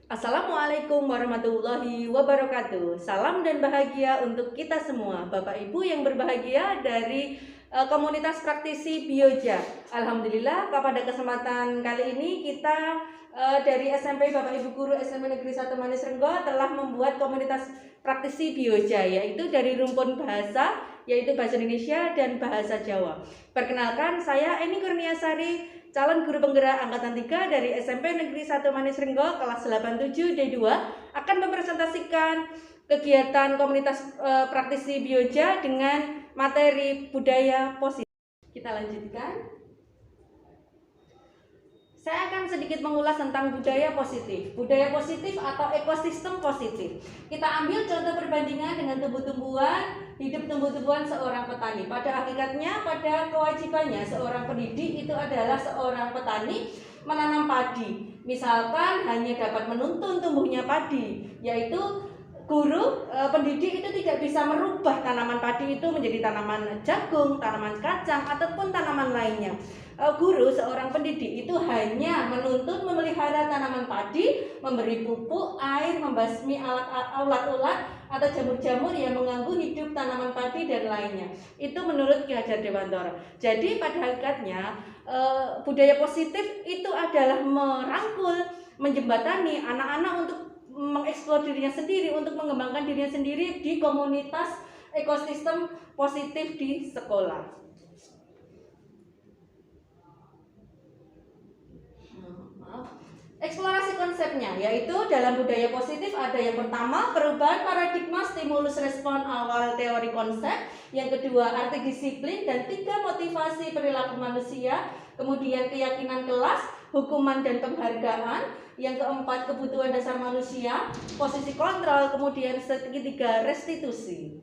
Assalamualaikum warahmatullahi wabarakatuh. Salam dan bahagia untuk kita semua, Bapak Ibu yang berbahagia dari komunitas praktisi Bioja. Alhamdulillah pada kesempatan kali ini kita dari SMP Bapak Ibu Guru SMP Negeri 1 Manis Renggo telah membuat komunitas praktisi Bioja, yaitu dari rumpun bahasa, yaitu bahasa Indonesia dan bahasa Jawa. Perkenalkan, saya Eni Kurniasari, calon guru penggerak angkatan 3 dari SMP Negeri 1 Manis Renggo kelas 87 D2 akan mempresentasikan kegiatan komunitas praktisi Bioja dengan materi budaya positif. Kita lanjutkan. Saya akan sedikit mengulas tentang budaya positif. Budaya positif atau ekosistem positif. Kita ambil contoh perbandingan dengan tumbuh-tumbuhan, hidup tumbuh-tumbuhan seorang petani. Pada hakikatnya, pada kewajibannya seorang pendidik itu adalah seorang petani menanam padi. Misalkan hanya dapat menuntun tumbuhnya padi, yaitu guru pendidik itu tidak bisa merubah tanaman padi itu menjadi tanaman jagung, tanaman kacang, ataupun tanaman lainnya. Guru seorang pendidik itu hanya menuntun memelihara tanaman padi, memberi pupuk, air, membasmi ulat-ulat atau jamur-jamur yang mengganggu hidup tanaman padi dan lainnya. Itu menurut Ki Hajar Dewantara. Jadi pada hakikatnya budaya positif itu adalah merangkul, menjembatani anak-anak untuk mengeksplor dirinya sendiri, untuk mengembangkan dirinya sendiri di komunitas ekosistem positif di sekolah. Eksplorasi konsepnya, yaitu dalam budaya positif ada yang pertama perubahan paradigma stimulus respon awal teori konsep, yang kedua arti disiplin, dan tiga motivasi perilaku manusia, kemudian keyakinan kelas, hukuman dan penghargaan, yang keempat kebutuhan dasar manusia, posisi kontrol, kemudian ketiga restitusi.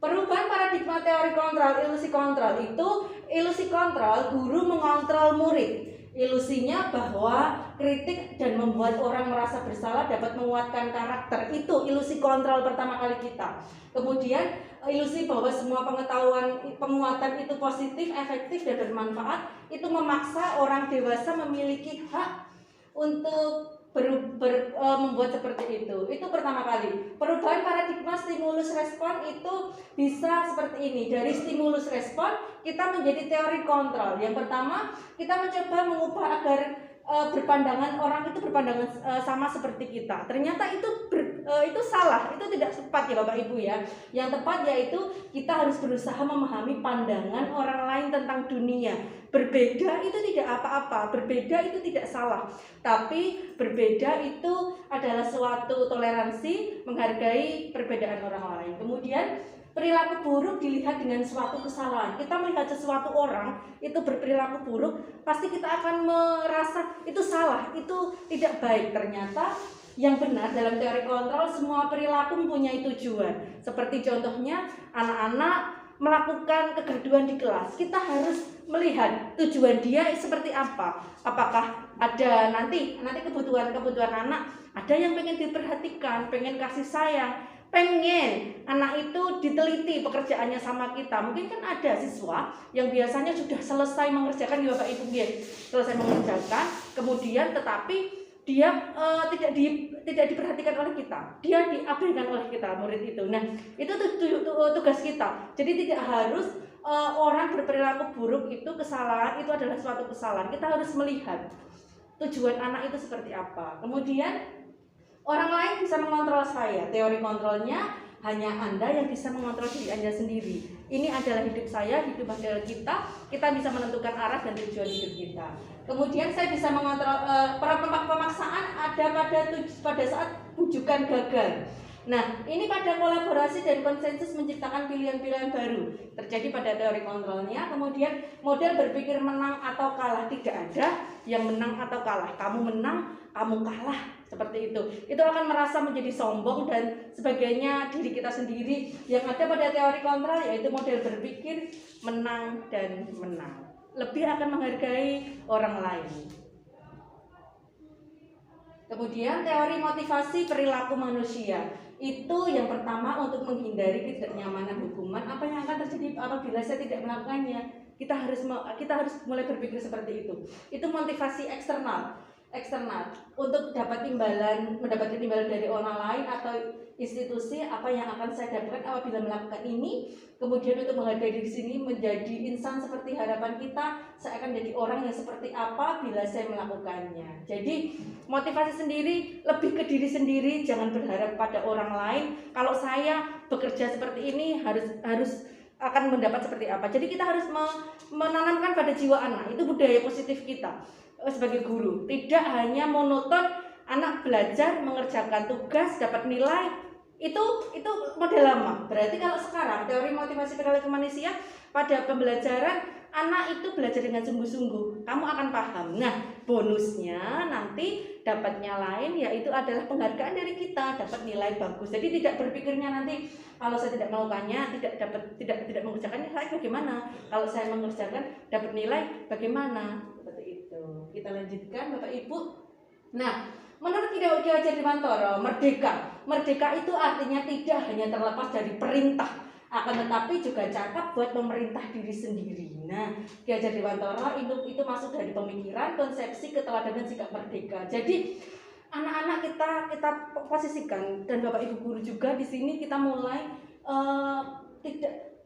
Perubahan paradigma teori kontrol, ilusi kontrol itu ilusi kontrol, guru mengontrol murid. Ilusinya bahwa kritik dan membuat orang merasa bersalah dapat menguatkan karakter. Itu ilusi kontrol pertama kali kita. Kemudian ilusi bahwa semua pengetahuan penguatan itu positif, efektif, dan bermanfaat. Itu memaksa orang dewasa memiliki hak untuk membuat seperti itu. Itu pertama kali. Perubahan paradigma stimulus respon itu bisa seperti ini. Dari stimulus respon kita menjadi teori kontrol. Yang pertama, kita mencoba mengubah agar berpandangan orang itu berpandangan sama seperti kita. Ternyata itu salah, itu tidak tepat ya Bapak Ibu ya. Yang tepat yaitu kita harus berusaha memahami pandangan orang lain tentang dunia. Berbeda itu tidak apa-apa, berbeda itu tidak salah. Tapi berbeda itu adalah suatu toleransi, menghargai perbedaan orang lain. Kemudian perilaku buruk dilihat dengan suatu kesalahan. Kita melihat sesuatu orang itu berperilaku buruk, pasti kita akan merasa itu salah, itu tidak baik. Ternyata yang benar dalam teori kontrol, semua perilaku mempunyai tujuan. Seperti contohnya anak-anak melakukan kegaduhan di kelas, kita harus melihat tujuan dia seperti apa. Apakah ada nanti kebutuhan anak, ada yang pengen diperhatikan, pengen kasih sayang, pengen anak itu diteliti pekerjaannya sama kita. Mungkin kan ada siswa yang biasanya sudah selesai mengerjakan ya Bapak Ibu, selesai mengerjakan, kemudian tetapi dia tidak diperhatikan oleh kita, dia diabaikan oleh kita, murid itu. Nah, itu tugas kita. Jadi tidak harus orang berperilaku buruk itu kesalahan, itu adalah suatu kesalahan. Kita harus melihat tujuan anak itu seperti apa. Kemudian orang lain bisa mengontrol saya. Teori kontrolnya hanya Anda yang bisa mengontrol diri Anda sendiri. Ini adalah hidup saya, hidup adalah kita. Kita bisa menentukan arah dan tujuan hidup kita. Kemudian saya bisa mengontrol pemaksaan ada pada saat bujukan gagal. Nah, ini pada kolaborasi dan konsensus menciptakan pilihan-pilihan baru terjadi pada teori kontrolnya. Kemudian model berpikir menang atau kalah, tidak ada yang menang atau kalah. Kamu menang, kamu kalah, seperti itu. Itu akan merasa menjadi sombong dan sebagainya diri kita sendiri. Yang ada pada teori kontrol yaitu model berpikir menang dan menang. Lebih akan menghargai orang lain. Kemudian teori motivasi perilaku manusia. Itu yang pertama untuk menghindari ketidaknyamanan hukuman. Apa yang akan terjadi apabila saya tidak melakukannya? Kita harus mulai berpikir seperti itu. Itu motivasi eksternal. eksternal untuk mendapatkan imbalan dari orang lain atau institusi. Apa yang akan saya dapatkan apabila melakukan ini, kemudian untuk menghargai diri sini menjadi insan seperti harapan kita, saya akan jadi orang yang seperti apa bila saya melakukannya. Jadi motivasi sendiri, lebih ke diri sendiri, jangan berharap pada orang lain. Kalau saya bekerja seperti ini harus akan mendapat seperti apa. Jadi kita harus menanamkan pada jiwa anak, itu budaya positif kita sebagai guru. Tidak hanya monoton anak belajar mengerjakan tugas dapat nilai, itu model lama. Berarti kalau sekarang teori motivasi perilaku manusia pada pembelajaran, anak itu belajar dengan sungguh-sungguh, kamu akan paham. Nah, bonusnya nanti dapatnya lain, yaitu adalah penghargaan dari kita, dapat nilai bagus. Jadi tidak berpikirnya nanti kalau saya tidak melakukannya, tidak mengerjakannya, saya bagaimana? Kalau saya mengerjakan dapat nilai bagaimana? Seperti itu. Kita lanjutkan Bapak Ibu. Nah, menurut Ki Hajar Dewantara, merdeka itu artinya tidak hanya terlepas dari perintah, akan tetapi juga cakap buat memerintah diri sendiri. Nah, Ki Hajar Dewantara itu masuk dari pemikiran, konsepsi, keteladanan sikap merdeka. Jadi anak-anak kita posisikan, dan Bapak Ibu guru juga di sini kita mulai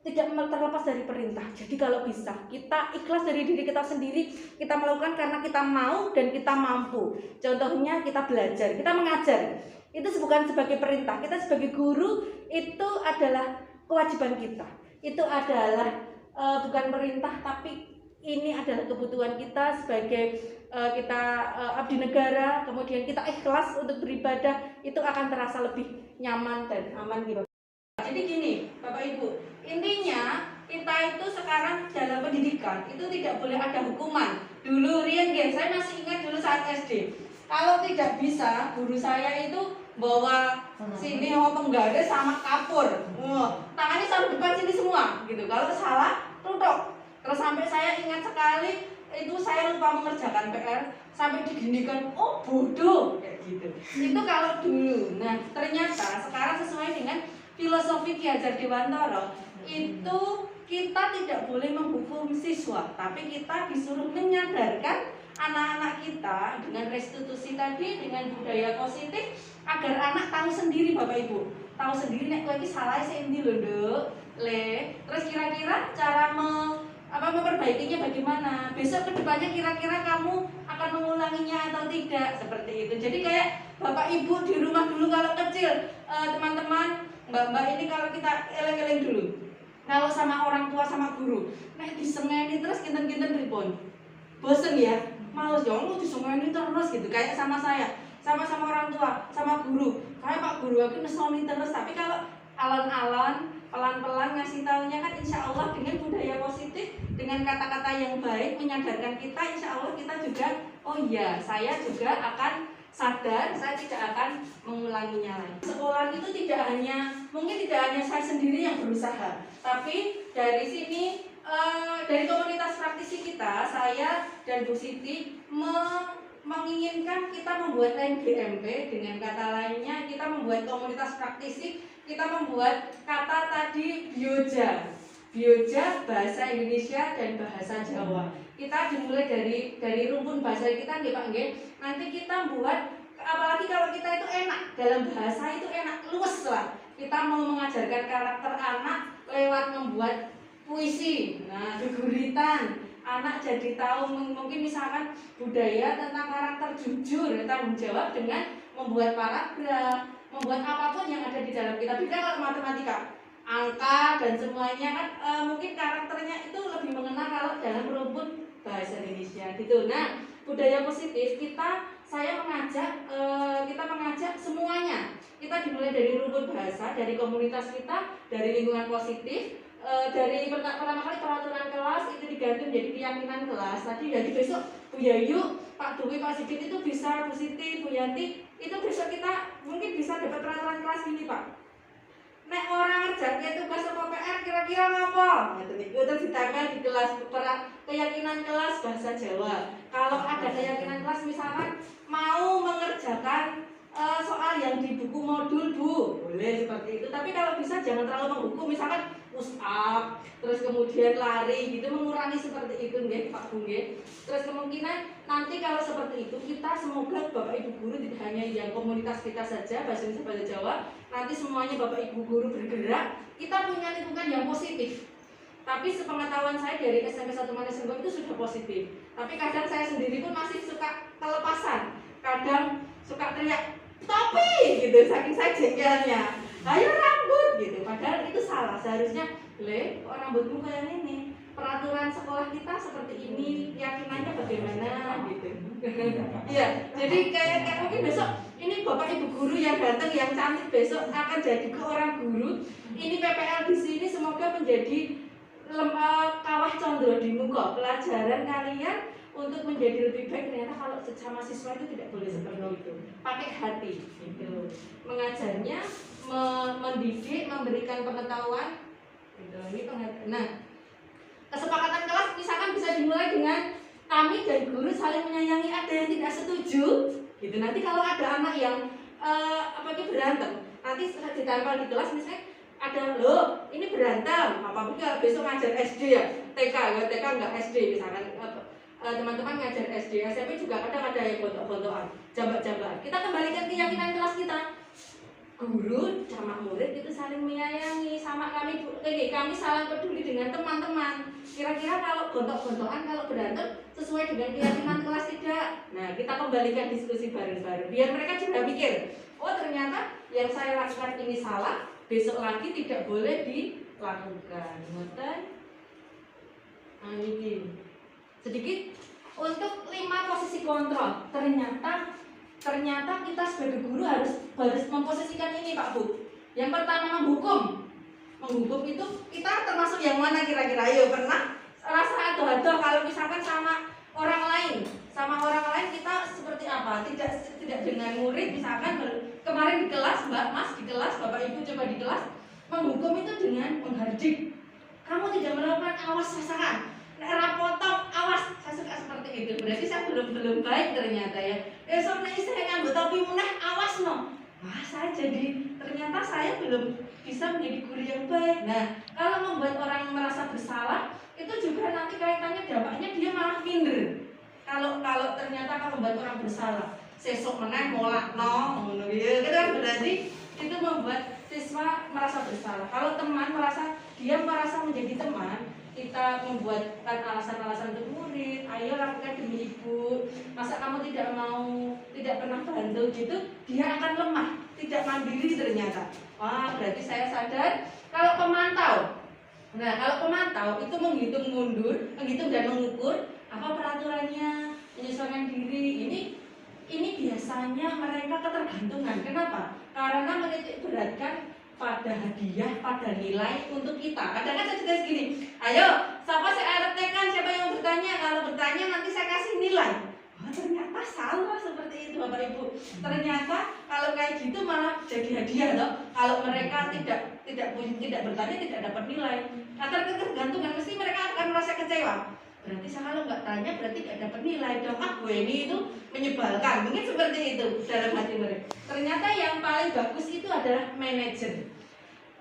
tidak terlepas dari perintah. Jadi kalau bisa kita ikhlas dari diri kita sendiri, kita melakukan karena kita mau dan kita mampu. Contohnya kita belajar, kita mengajar, itu bukan sebagai perintah. Kita sebagai guru itu adalah kewajiban kita. Itu adalah bukan perintah, tapi ini adalah kebutuhan kita sebagai kita abdi negara. Kemudian kita ikhlas untuk beribadah, itu akan terasa lebih nyaman dan aman gitu. Jadi gini Bapak Ibu, intinya kita itu sekarang dalam pendidikan itu tidak boleh ada hukuman. Dulu Rian, saya masih ingat dulu saat SD, kalau tidak bisa guru saya itu bawa sini penggaris sama kapur, tangannya sampai depan sini semua gitu. Kalau salah tutup. Terus sampai saya ingat sekali itu saya lupa mengerjakan PR sampai diginikan, oh bodoh kayak gitu. Itu kalau dulu. Nah ternyata sekarang sesuai dengan filosofi Ki Hajar Dewantara, itu kita tidak boleh menghukum siswa, tapi kita disuruh menyadarkan anak-anak kita dengan restitusi tadi, dengan budaya positif, agar anak tahu sendiri Bapak Ibu, tahu sendiri nek kowe iki salah sendi lho Nduk, terus kira-kira cara memperbaikinya bagaimana, besok kedepannya kira-kira kamu akan mengulanginya atau tidak, seperti itu. Jadi kayak Bapak Ibu di rumah dulu kalau kecil, teman-teman, mbak-mbak ini kalau kita eleng-eleng dulu, kalau sama orang tua sama guru, nek disengeni terus kinten-kinten pripun, bosen ya, males ya, lu disengeni terus gitu. Kayak sama saya, sama orang tua, sama guru, kayak Pak Guru aku nesoni terus. Tapi kalau alon-alon, pelan-pelan ngasih taunya kan insya Allah dengan budaya positif, dengan kata-kata yang baik menyadarkan kita, insya Allah kita juga, oh iya saya juga akan sadar, saya tidak akan mengulanginya lagi. Sekolah itu mungkin tidak hanya saya sendiri yang berusaha, tapi dari sini, dari komunitas praktisi kita, saya dan Bu Siti menginginkan kita membuat NGMP, dengan kata lainnya kita membuat komunitas praktisi, kita membuat kata tadi bioja bahasa Indonesia dan bahasa Jawa. Kita dimulai dari rumpun bahasa kita nih Pak nggih. Nanti kita buat, apalagi kalau kita itu enak dalam bahasa, itu enak luwes lah. Kita mau mengajarkan karakter anak lewat membuat puisi. Nah, guguritan. Anak jadi tahu mungkin misalkan budaya tentang karakter jujur, tanggung jawab dengan membuat paragraf, membuat apapun yang ada di dalam kita. Beda kalau matematika, angka dan semuanya kan mungkin karakternya itu lebih mengena kalau dalam rumpun bahasa Indonesia gitu. Nah, budaya positif saya mengajak semuanya. Kita dimulai dari rumpun bahasa, dari komunitas kita, dari lingkungan positif, dari pertama kali peraturan kelas itu diganti menjadi keyakinan kelas. Tadi jadi besok Bu Yayu, Pak Dwi, Pak Sigit itu bisa, Bu Siti, Bu Yanti, itu besok kita mungkin bisa dapat peraturan kelas gini Pak. Nek orang ngerjakan tugas apa PR kira-kira ngapa? Itu ditempel di kelas keyakinan kelas bahasa Jawa. Kalau ada keyakinan kelas misalkan mau mengerjakan soal yang di buku modul Bu, boleh seperti itu. Tapi kalau bisa jangan terlalu menghukum, misalkan push up, terus kemudian lari gitu, mengurangi seperti itu nggih Pak Bu nggih. Terus kemungkinan nanti kalau seperti itu kita semoga Bapak Ibu guru tidak hanya yang komunitas kita saja bahasa Indonesia bahasa Jawa, nanti semuanya Bapak Ibu guru bergerak, kita punya lingkungan yang positif. Tapi sepengetahuan saya dari SMP 1 Manisenggo itu sudah positif. Tapi kadang saya sendiri pun masih suka kelepasan, kadang suka teriak topi gitu, saking saya jengkelnya. Ayo rambut gitu, padahal itu salah. Seharusnya kok rambutmu kayak ini, peraturan sekolah kita seperti ini, keyakinannya bagaimana gitu. Iya, jadi kayak mungkin besok ini Bapak Ibu guru yang ganteng, yang cantik besok akan jadi ke orang guru. Ini PPL di sini semoga menjadi kawah condro di muka pelajaran kalian untuk menjadi lebih baik. Ternyata kalau sesama siswa itu tidak boleh seperti itu, pakai hati gitu. Mengajarnya, mendidik, memberikan pengetahuan gitu. Ini pengetahuan. Nah, kesepakatan kelas misalkan bisa dimulai dengan kami dan guru saling menyayangi. Ada yang tidak setuju gitu, nanti kalau ada anak yang berantem, nanti ditempel di kelas misalnya ada loh ini berantem, apa mungkin besok ngajar SD ya, TK ya, TK enggak SD misalkan teman-teman ngajar SD, SMP juga kadang ada yang bontok-bontokan, jambak-jambakan. Kita kembalikan keyakinan kelas kita, guru sama murid itu saling menyayangi. Sama kami saling peduli dengan teman-teman. Kira-kira kalau bontok-bontokan, kalau berantem sesuai dengan keyakinan kelas tidak? Nah, kita kembalikan diskusi bareng-bareng biar mereka juga mikir, oh ternyata yang saya lakukan ini salah, besok lagi tidak boleh dilakukan. Ngoten. Ini sedikit untuk 5 posisi kontrol. Ternyata kita sebagai guru harus memposisikan ini Pak Bu. Yang pertama menghukum. Menghukum itu kita termasuk yang mana kira-kira? Ayo, pernah rasa adoh-adoh kalau misalkan sama orang lain kita seperti apa? Tidak dengan murid, misalkan kemarin di kelas Mbak Mas di kelas, Bapak Ibu coba di kelas, menghukum itu dengan menghardik. Kamu tidak melakukan awas sasaran, rapotong awas, saya suka seperti itu. Berarti saya belum baik ternyata ya. Besok nih saya ngambut topi munah, awas no. Wah, saya ternyata saya belum bisa menjadi guru yang baik. Nah, kalau membuat orang merasa bersalah, itu juga nanti kaitannya dampaknya dia malah minder. Kalau ternyata kalau membuat orang bersalah, sesok meneh molak no, itu kan berarti itu membuat siswa merasa bersalah. Kalau teman merasa menjadi teman, kita membuatkan alasan-alasan untuk murid, ayo lakukan demi ibu, masa kamu tidak pernah bantu gitu, dia akan lemah, tidak mandiri ternyata. Wah, berarti saya sadar. Kalau pemantau itu menghitung dan mengukur apa peraturannya, menyesuaikan diri. Ini biasanya mereka ketergantungan. Kenapa? Karena menitik beratkan pada hadiah, pada nilai untuk kita. Kadang-kadang saya juga segini, ayo, siapa saya artikan, siapa yang bertanya? Kalau bertanya nanti saya kasih nilai. Wah, ternyata salah seperti itu Bapak Ibu. Ternyata kalau kayak gitu malah jadi hadiah loh. Kalau mereka tidak bertanya, tidak dapat nilai. Karena ketergantungan, mesti mereka akan merasa kecewa. Berarti saya kalau nggak tanya berarti nggak dapat nilai dong. Bu ini itu menyebalkan, mungkin seperti itu dalam hati mereka. Ternyata yang paling bagus itu adalah manajer.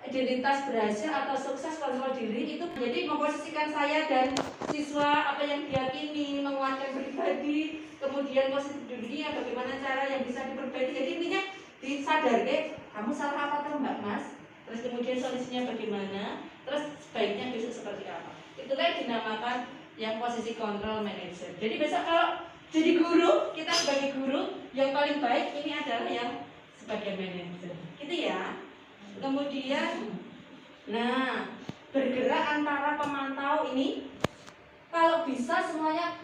Identitas berhasil atau sukses kontrol diri itu jadi memposisikan saya dan siswa apa yang diyakini, menguatkan pribadi, kemudian positif dunia, bagaimana cara yang bisa diperbaiki. Jadi intinya disadar kamu salah apa tuh Mbak Mas, terus kemudian solusinya bagaimana, terus sebaiknya besok seperti apa. Itulah yang dinamakan yang posisi kontrol manager. Jadi besok kalau jadi guru, kita sebagai guru yang paling baik ini adalah yang sebagai manager, gitu ya. Kemudian, bergerak antara pemantau ini, kalau bisa semuanya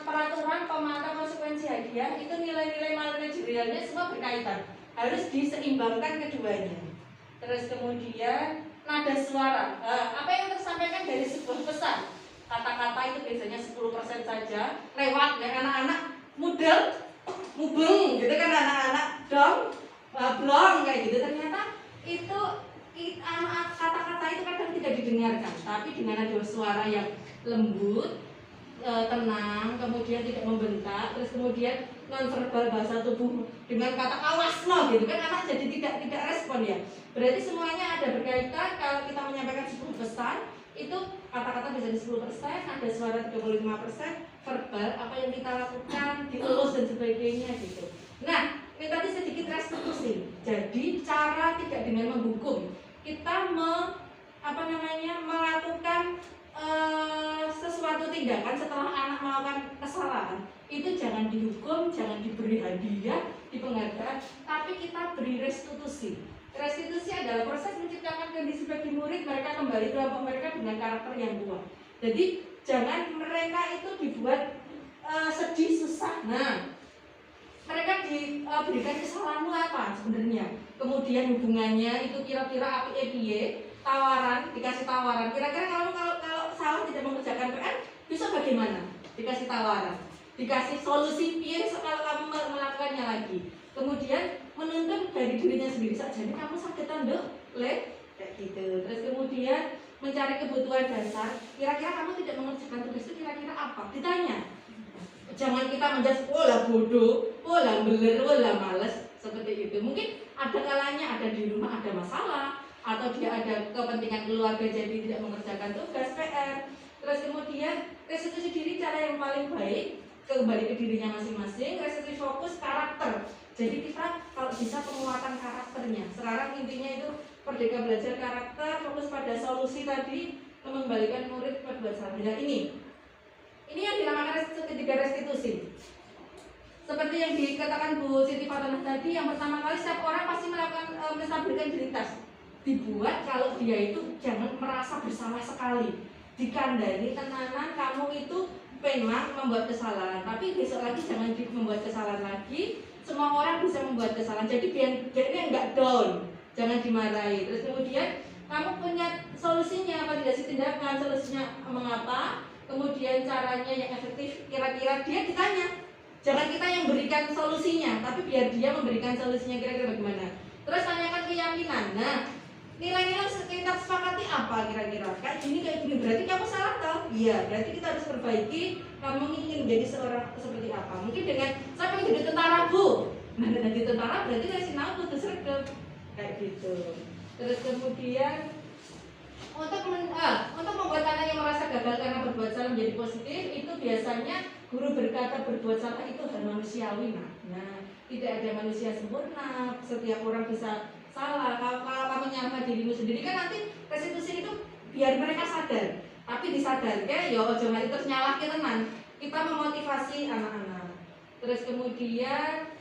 peraturan pemantau konsekuensi hadiah itu nilai-nilai manajerialnya semua berkaitan, harus diseimbangkan keduanya. Terus kemudian nada suara, apa yang tersampaikan dari sebuah pesan. Kata-kata itu biasanya 10% saja, lewat ya anak-anak mudeng, mubeng gitu kan, anak-anak dong, blong kayak gitu. Ternyata itu kata-kata itu kadang tidak didengarkan, tapi dengan ada suara yang lembut, tenang, kemudian tidak membentak, terus kemudian nonverbal bahasa tubuh dengan kata awas no gitu kan, anak jadi tidak respon ya. Berarti semuanya ada berkaitan. Kalau kita menyampaikan 10 pesan, itu kata-kata bisa di 10%, ada suara 35%, verbal apa yang kita lakukan, dielus dan sebagainya gitu. Nah, ini tadi sedikit restitusi. Jadi cara tidak dengan menghukum, kita melakukan sesuatu tindakan setelah anak melakukan kesalahan, itu jangan dihukum, jangan diberi hadiah, di penghargaan, tapi kita beri restitusi. Restitusi adalah proses menciptakan kondisi bagi murid mereka kembali kelompok mereka dengan karakter yang kuat. Jadi jangan mereka itu dibuat sedih, susah. Nah, mereka diberikan kesalahanmu apa sebenarnya, kemudian hubungannya itu kira-kira piye, tawaran, dikasih tawaran, kira-kira kalau salah tidak mengerjakan PR bisa bagaimana, dikasih tawaran, dikasih solusi piye kalau kamu melakukannya lagi, kemudian menuntut dari dirinya sendiri saja, jadi kamu sakitan dok, kayak gitu. Terus kemudian mencari kebutuhan dasar, kira-kira kamu tidak mengerjakan tugas itu kira-kira apa, ditanya. Jangan kita menjudge, oh lah bodoh, oh lah beler, oh lah males, seperti itu. Mungkin ada kalanya ada di rumah ada masalah, atau dia ada kepentingan keluarga jadi tidak mengerjakan tugas PR. Terus kemudian restitusi diri, cara yang paling baik kembali ke dirinya masing-masing. Restitusi fokus karakter, jadi kita kalau bisa penguatan karakternya. Sekarang intinya itu Merdeka Belajar karakter, fokus pada solusi tadi, mengembalikan murid berbuat salah. Nah, ini yang dinamakan ketiga restitusi. Seperti yang dikatakan Bu Siti Fatanah tadi, yang pertama kali setiap orang pasti melakukan menstabilkan identitas. Dibuat kalau dia itu jangan merasa bersalah sekali, dikandani tenanan kamu itu memang membuat kesalahan, tapi besok lagi jangan membuat kesalahan lagi. Semua orang bisa membuat kesalahan, jadi biar dia enggak down, jangan dimarahi. Terus kemudian kamu punya solusinya, validasi tindakan, solusinya mengapa, kemudian caranya yang efektif, kira-kira dia ditanya. Jangan kita yang berikan solusinya, tapi biar dia memberikan solusinya kira-kira bagaimana. Terus tanyakan keyakinan. Nah, nilai-nilai kita sepakati apa kira-kira? Kayak gini, berarti kamu salah toh? Iya, berarti kita harus perbaiki. Kamu ingin menjadi seorang seperti apa? Mungkin dengan saya pengen jadi tentara bu. Nah, jadi tentara berarti dari sinau kudu sergap kayak gitu. Terus kemudian untuk membuat anak yang merasa gagal karena berbuat salah menjadi positif, itu biasanya guru berkata berbuat salah itu hal manusiawi. Nah, tidak ada manusia sempurna, setiap orang bisa salah. Kalau kamu nyangka dirimu sendiri kan nanti restitusi itu biar mereka sadar, tapi disadarkan ya ojo mari terus nyalahke tenan. Kita memotivasi anak-anak. Terus kemudian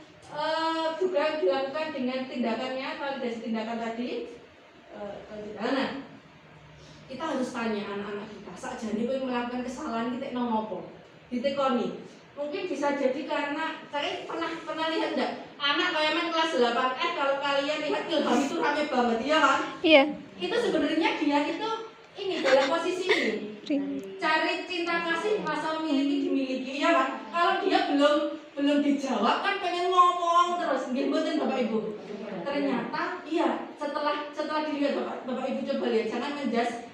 juga dilakukan dengan tindakannya, validasi tindakan tadi. Nah, kita harus tanya anak-anak kita, sakjane kowe melakukan kesalahan kita nopo? Ditekoni. Mungkin bisa jadi karena saya pernah lihat enggak? Anak kayak main kelas 8F, kalau kalian lihat Ilham itu rame banget, iya kan? Iya. Itu sebenarnya dia itu ini dalam posisi ini. Cari cinta kasih, masa memiliki dimiliki, iya kan? Kalau dia belum dijawab kan pengen ngomong terus, nggih mboten Bapak Ibu. Ternyata iya, setelah dilihat Bapak Ibu coba lihat, jangan menjudge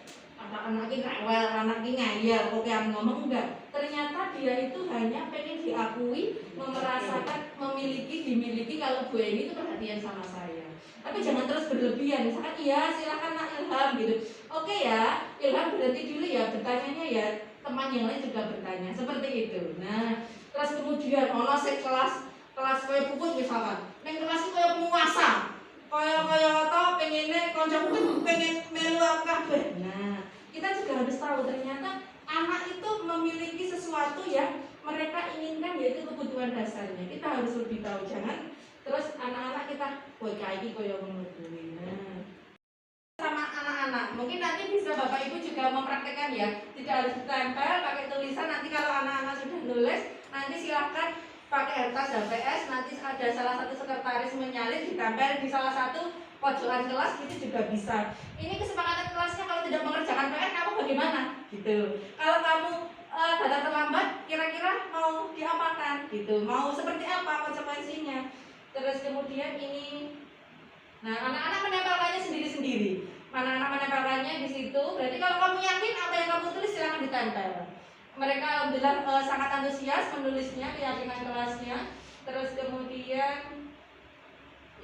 anak ini rewel, anak ini ngayal, kok yang ngomong enggak. Ternyata dia itu hanya pengen diakui, merasakan memiliki, dimiliki kalau Bu Eni itu perhatian sama saya. Tapi jangan terus berlebihan, misalkan iya silakan Nak Ilham gitu. Oke ya, Ilham berhenti dulu ya, bertanyanya ya teman yang lain juga bertanya, seperti itu. Nah, terus kemudian ono sik kelas kaya puput misalkan, neng kelas itu kaya penguasa, kaya atau pengennya konco pengen melu kabeh. Nah, kita juga harus tahu ternyata anak itu memiliki sesuatu yang mereka inginkan, yaitu kebutuhan dasarnya. Kita harus lebih tahu, jangan terus anak-anak kita kowe kaiki koyo ngono kuwi. Nah, sama anak-anak, mungkin nanti bisa Bapak Ibu juga mempraktekkan ya. Tidak harus ditempel pakai tulisan, nanti kalau anak-anak sudah nulis, nanti silakan pakai kertas dan PS, nanti ada salah satu sekretaris menyalin ditempel di salah satu pojokan kelas, itu juga bisa. Ini kesepakatan kelasnya, kalau tidak mengerjakan PR kamu bagaimana gitu. Kalau kamu datang terlambat, kira-kira mau diapakan gitu, mau seperti apa konsekuensinya. Terus kemudian ini, nah anak-anak menempelkannya sendiri-sendiri. Anak-anak menempelkannya di situ. Berarti kalau kamu yakin apa yang kamu tulis, silakan ditempel. Mereka alhamdulillah sangat antusias menulisnya, keyakinan kelasnya.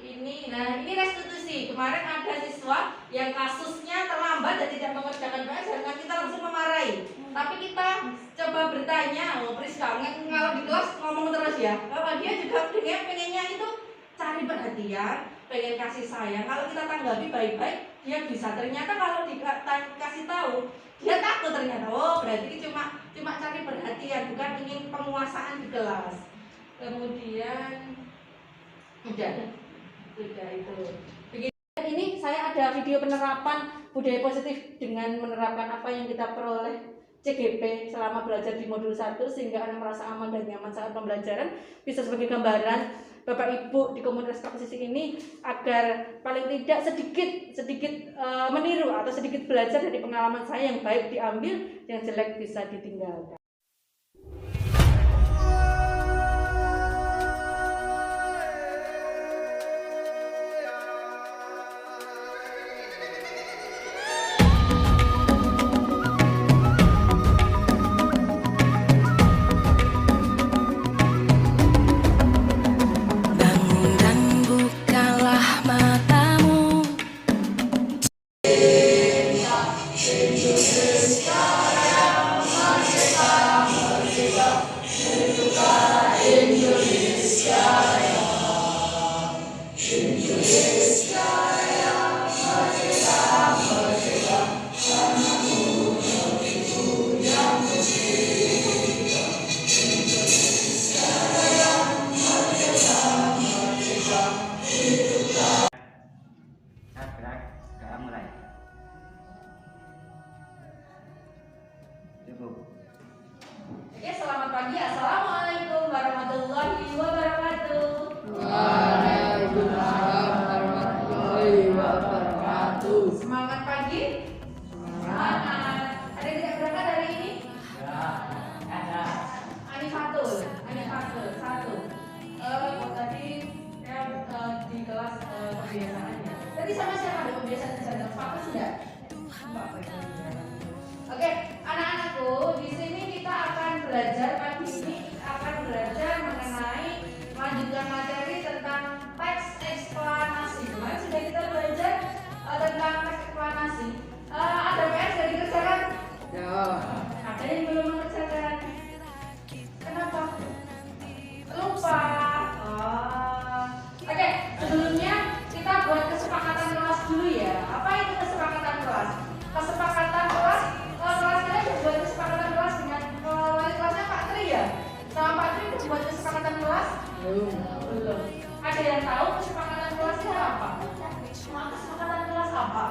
kemudian ini restitusi. Kemarin ada siswa yang kasusnya terlambat dan tidak mengerjakan PR, dan kita langsung memarahi. Tapi kita coba bertanya, Priska, kalau di kelas ngomong terus ya, dia juga pengennya itu cari perhatian, pengen kasih sayang. Kalau kita tanggapi baik-baik, dia bisa. Ternyata kalau dikasih tahu, dia takut ternyata. Oh, berarti cuma cari perhatian, bukan ingin penguasaan di kelas. Kemudian sudah itu. Ini saya ada video penerapan budaya positif dengan menerapkan apa yang kita peroleh CGP selama belajar di modul 1 sehingga anak merasa aman dan nyaman saat pembelajaran. Bisa sebagai gambaran Bapak Ibu di komunitas praktisi ini agar paling tidak sedikit meniru atau sedikit belajar dari pengalaman saya, yang baik diambil, yang jelek bisa ditinggalkan. Oke, selamat pagi. Assalamualaikum warahmatullahi wabarakatuh. Waalaikumsalam warahmatullahi wabarakatuh. Semangat pagi. Semangat. Ada yang tidak berangkat hari ini? Ya, ada. Anifatul satu. Tadi ya di kelas kebiasaan ya. Tadi sama siapa ada kebiasaan di sana? Pak sudah? Oke, anak-anakku, di sini kita akan belajar pagi ini mengenai melanjutkan materi tentang teks eksplanasi. Kemarin sudah kita belajar tentang teks eksplanasi. Ada PR sudah dikerjakan? Ya. Ada yang belum mengerjakan? Kenapa? Lupa. Oke, sebelumnya kita buat kesepakatan kelas dulu ya. Apa itu kesepakatan kelas? Kesepakatan kelas kalian buat kesepakatan kelas dengan wali kelasnya Pak Tri ya? Sama Pak Tri udah buat kesepakatan kelas? Belum. Ada yang tahu kesepakatan kelasnya apa? Kesepakatan kelas apa?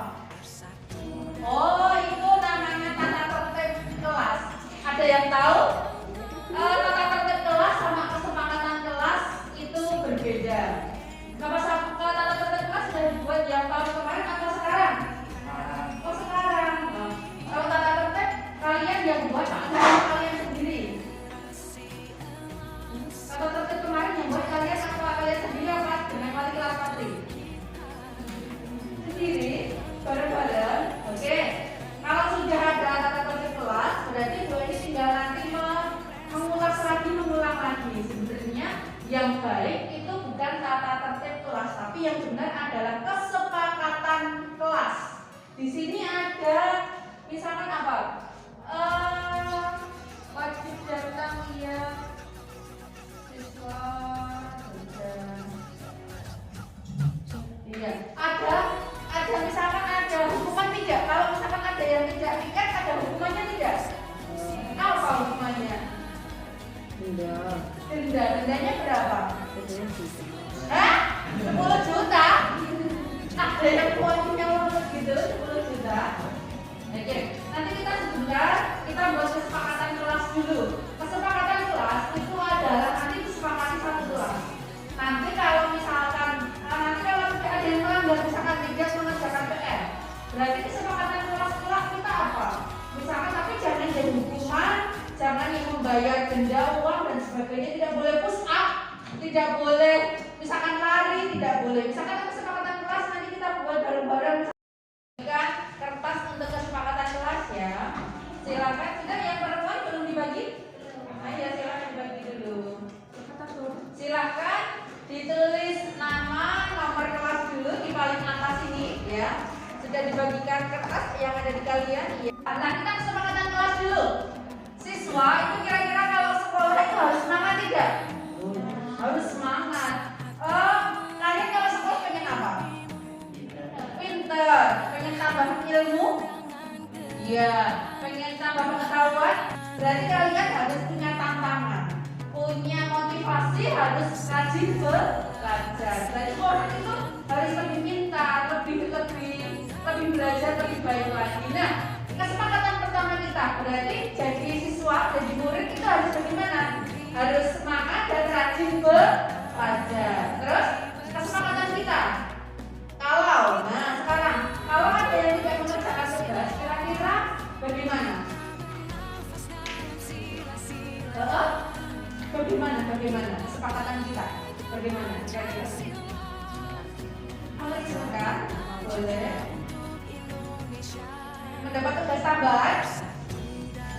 Oh, itu namanya tata tertib kelas. Ada yang tahu? Tata tertib kelas sama kesepakatan kelas itu berbeda. Tata tertib kelas sudah dibuat yang tahun kemarin atau sekarang? Oh, sekarang. Kalau tata tertib kalian yang buat atau kalian sendiri? Tata tertib kemarin yang buat kalian atau kalian sendiri apa dengan wali kelas Patri? Sendiri, bareng-bareng. Oke. Kalau sudah ada tata tertib kelas, berarti Bu ini tinggal nanti mengulang lagi. Sebenarnya yang baik itu bukan tata tertib kelas, tapi yang benar adalah kesepakatan kelas. Di sini ada misalkan apa? Wajib datang ya siswa dan iya. Ada misalkan ada hukuman tidak? Kalau misalkan ada yang tidak ikat, ada hukumannya tidak? Apa hukumannya? Dendanya berapa? 10 juta? Ada yang punya uang gitu 10 juta? Oke, nanti kita sebentar kita buat kesepakatan kelas dulu. Kesepakatan kelas itu adalah nanti disepakati satu kelas. Nanti kalau misalkan tidak ada yang melanggar, misalkan tidak mengerjakan PR, berarti kesepakatan kelas kita apa? Misalkan tapi jangan jadi hukuman, jangan yang membayar denda uang dan sebagainya, tidak boleh push up, tidak boleh misalkan lari, tidak boleh. Misalkan kesepakatan kelas nanti kita buat bareng-bareng. Kertas untuk kesepakatan kelas ya. Silakan. Sudah yang perempuan belum dibagi? Ayo silakan dibagi dulu. Silakan di ditulis nama, nomor kelas dulu di paling atas ini ya. Sudah dibagikan kertas yang ada di kalian ya. Nah, kita kesepakatan kelas dulu. Siswa itu kira-kira kalau sekolah itu harus semangat tidak? Harus semangat. Kalian kalau sekolah pengen apa? Pinter, pengen tambah ilmu? Iya, pengen tambah pengetahuan? Berarti kalian harus punya tantangan, punya motivasi, harus rajin belajar. Berarti orang itu harus lebih pintar, lebih belajar lebih baik lagi. Nah, kesepakatan pertama kita berarti jadi siswa, jadi murid itu harus bagaimana? Harus semangat dan rajin belajar. Terus kesepakatan kita, kalau ada yang tidak mengerjakan tugas, kira-kira bagaimana? Bagaimana kesepakatan kita? Bagaimana kira-kira? Kalau silakan, boleh mendapat tugas tambahan.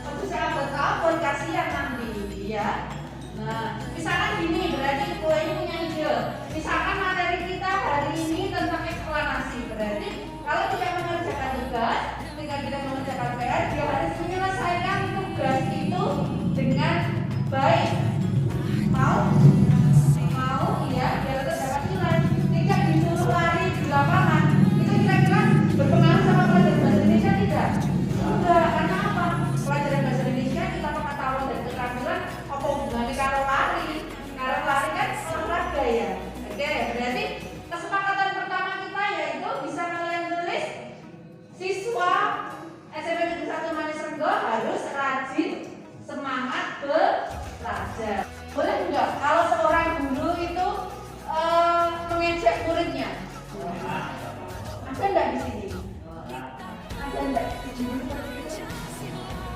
Untuk saya buat kasihan nanti ya. Nah, misalkan gini, berarti ini punya ide. Misalkan materi kita hari ini tentang eksplanasi, berarti kalau tidak mengerjakan tugas, ketika tidak mengerjakan PR, dia harus menyelesaikan tugas itu dengan baik. Mau iya, biar dapat nilai. Tidak disuruh lari di lapangan. Itu kira-kira berpengaruh sama pelajaran bahasa Indonesia tidak? Enggak, karena apa? Pelajaran bahasa Indonesia kita pengetahuan dan keterampilan apa hubungannya karo lari? Karo lari kan olahraga ya. Oke, berarti kesepakatan pertama kita yaitu bisa kalian tulis siswa SMP Negeri 1 Manis Renggo harus rajin, semangat belajar. Boleh enggak kalau seorang guru itu mengejek muridnya? Ada enggak di sini? Ada enggak?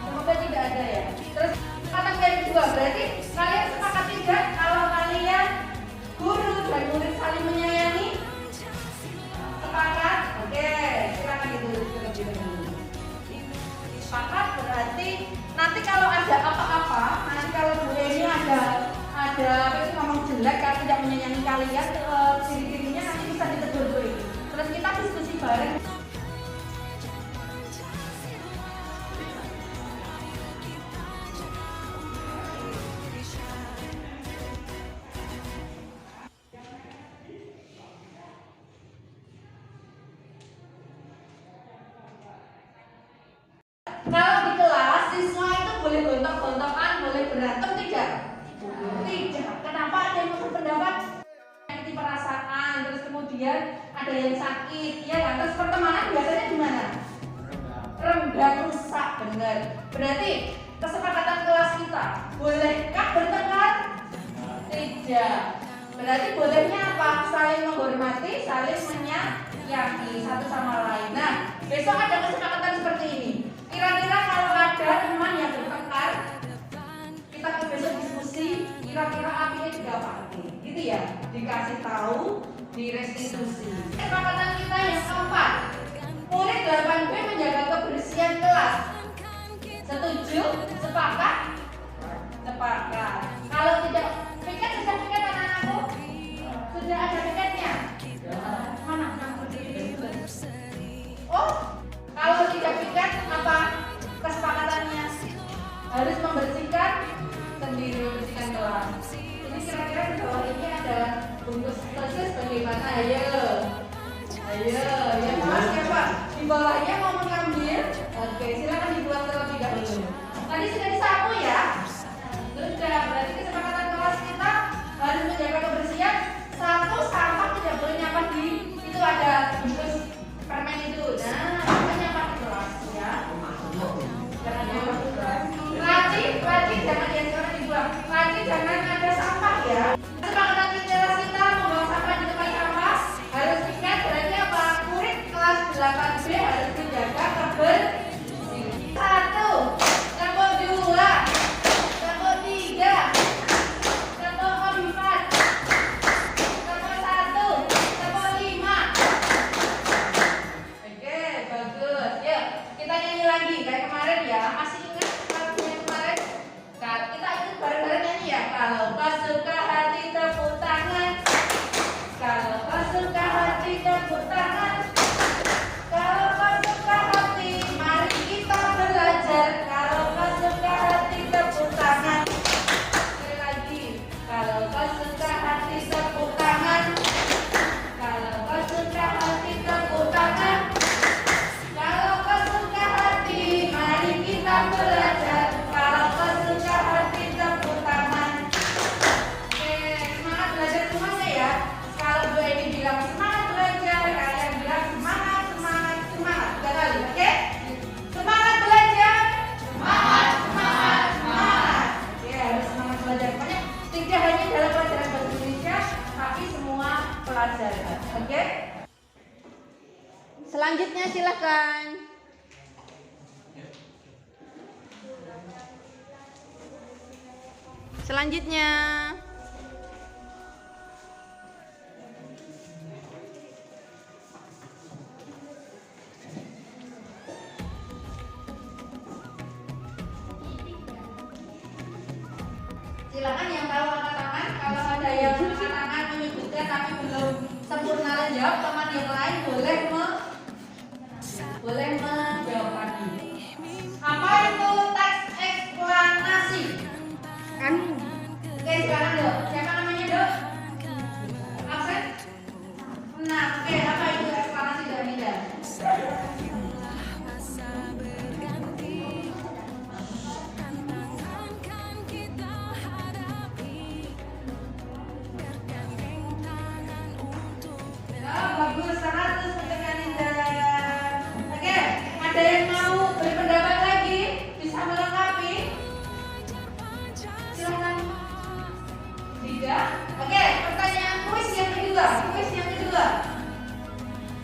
Semoga tidak ada ya. Terus kata yang kedua, berarti kalian sepakat tidak kalau kalian guru dan murid saling menyayangi? Sepakat? Oke, silakan ditulis terlebih dahulu. Sepakat berarti nanti kalau ada apa-apa, nanti kalau Bu Eni ada apa itu ngomong jelek, kalau tidak menyayangi kalian, ciri-cirinya nanti bisa ditegur Bu Eni. Terus kita diskusi bareng. Kalau di kelas siswa itu boleh gontok-gontokan, boleh berantem tidak? Tidak. Kenapa? Ada yang berpendapat menyakiti perasaan, terus kemudian ada yang sakit, ya kan? Terus pertemanan biasanya gimana? Renggang, rusak, benar. Berarti kesepakatan kelas kita, bolehkah bertengkar? Tidak. Berarti bolehnya apa? Saling menghormati, saling menyayangi satu sama lain. Nah, besok ada kesepakatan seperti ini. Kira-kira kalau ada teman yang bertengkar, kita besok diskusi, kira-kira apinya digapain, gitu ya, dikasih tahu, direstitusi. Kesepakatan kita yang keempat, murid 8B menjaga kebersihan kelas. Setuju? Sepakat? Sepakat. Kalau tidak, piket sudah piket anak-anakku? Sudah ada piketnya? Mana? Oh, kalau tidak piket apa kesepakatannya? Harus membersihkan sendiri, membersihkan kelas. Ini kira-kira di bawah ini ada bungkus khusus bagaimana? Ayo, yang kelas siapa? Di bawahnya mau mengambil? Oke, silakan dibuat terlebih dahulu. Tadi sudah disapu ya? Sudah, berarti kesepakatan kelas kita harus tepuk tangan. Kalau kau suka hati, mari kita belajar. Kalau kau suka hati, tepuk tangan. Sekali lagi. Kalau kau suka hati, tepuk tangan. Kalau kau suka hati, tepuk tangan. Kalau kau suka hati, mari kita belajar. Kalau kau suka hati, tepuk tangan. Oke, semangat belajar semuanya ya. Kalau Bu Eni bilang semangat belajar, kalian bilang semangat, semangat, semangat. 3 kali, oke? Semangat belajar. Semangat, semangat, semangat. Oke, harus semangat belajar. Pokoknya tidak hanya dalam pelajaran bahasa Indonesia, tapi semua pelajaran. Oke? Selanjutnya silakan. Selanjutnya. Silakan yang tahu angkat tangan. Kalau ada yang angkat tangan menyebutkan tapi belum sempurna menjawab, teman yang lain boleh menjawab lagi. Apa itu teks eksplanasi? Oke, silakan Dok. Siapa namanya Dok? Absen? Nah, oke, apa itu eksplanasi Dok Nida? Bagus, 100 untuk Kanida. Oke, ada yang mau berpendapat lagi? Bisa melengkapi? Silakan. Tidak? Oke, pertanyaan kuis yang kedua.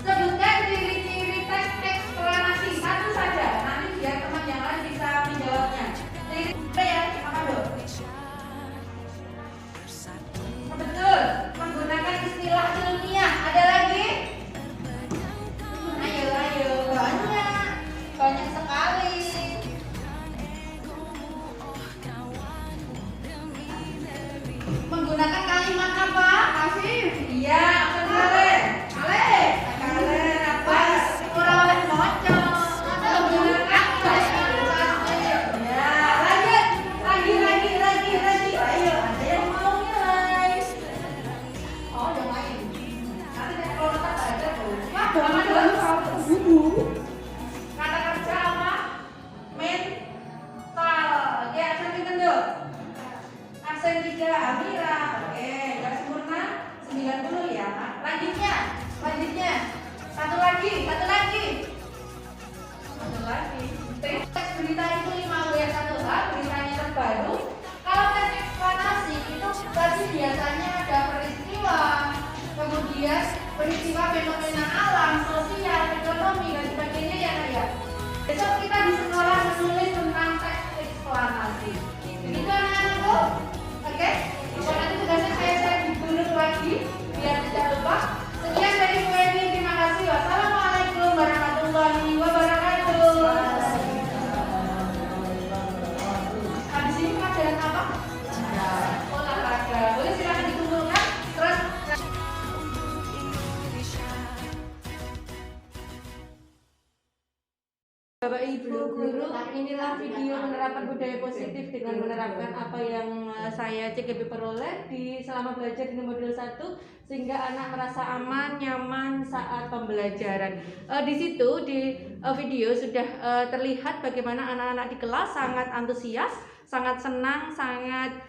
Sebutkan ciri-ciri teks eksplanasi. Satu saja, nanti biar teman yang lain bisa menjawabnya. Ciri-ciri ya, apa Dok? Betul, menggunakan istilah ilmiah. Ada lagi? Ayo, banyak sekali. Menggunakan kalimat apa? Kasih. Iya, kalian apa? Orang mocok. Menggunakan kasih. Ya, lagi. Ayo, ada yang mau nilai? Oh, yang lain. Nanti kalau letak ada tuh. Apa dulu? Kata kerja apa? Mental. Oke, aksen kita dulu. Aksen 3 Amira. Oke, nggak sempurna 90 ya. Lanjutnya. Satu lagi. Teks berita itu 5W1H, beritanya terbaru. Kalau teks eksplanasi itu tadi biasanya ada peristiwa, kemudian peristiwa fenomena alam, sosial, ekonomi dan sebagainya ya Kak ya. Besok kita di sekolah menulis tentang teks eksplanasi. Begitu anak-anakku? Oke? Kalau nanti tugasnya saya dibunuh lagi biar tidak lupa. Sekian dari Bu Eni, terima kasih. Wassalamualaikum warahmatullahi wabarakatuh. Habis ini pelajaran apa? Olahraga. Boleh silakan dikumpulkan. Terus Bapak Ibu guru, inilah video menerapkan budaya positif dengan menerapkan apa yang saya CGP peroleh selama belajar di modul 1 sehingga anak merasa aman, nyaman saat pembelajaran. Di situ di video sudah terlihat bagaimana anak-anak di kelas sangat antusias, sangat senang, sangat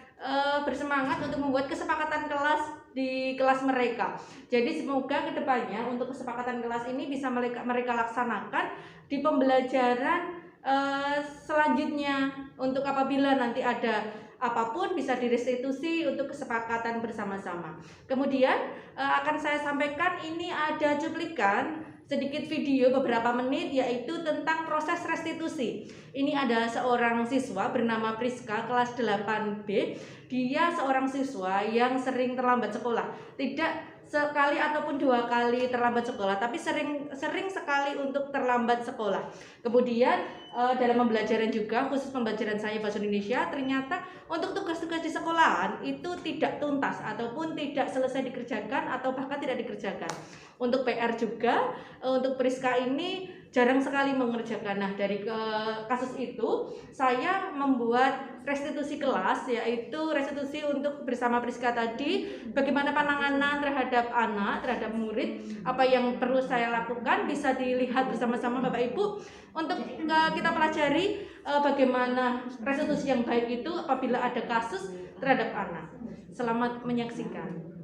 bersemangat untuk membuat kesepakatan kelas di kelas mereka. Jadi semoga kedepannya untuk kesepakatan kelas ini bisa mereka laksanakan di pembelajaran selanjutnya untuk apabila nanti ada apapun bisa direstitusi untuk kesepakatan bersama-sama. Kemudian akan saya sampaikan ini ada cuplikan sedikit video beberapa menit yaitu tentang proses restitusi. Ini ada seorang siswa bernama Priska kelas 8B. Dia seorang siswa yang sering terlambat sekolah. Tidak sekali ataupun 2 kali terlambat sekolah, tapi sering sekali untuk terlambat sekolah. Kemudian dalam pembelajaran juga, khusus pembelajaran saya bahasa Indonesia, ternyata untuk tugas-tugas di sekolahan itu tidak tuntas ataupun tidak selesai dikerjakan atau bahkan tidak dikerjakan. Untuk PR juga, untuk Priska ini jarang sekali mengerjakan. Nah, dari kasus itu saya membuat restitusi kelas, yaitu restitusi untuk bersama Priska tadi, bagaimana penanganan terhadap anak, terhadap murid, apa yang perlu saya lakukan bisa dilihat bersama-sama Bapak Ibu untuk kita pelajari bagaimana restitusi yang baik itu apabila ada kasus terhadap anak. Selamat menyaksikan.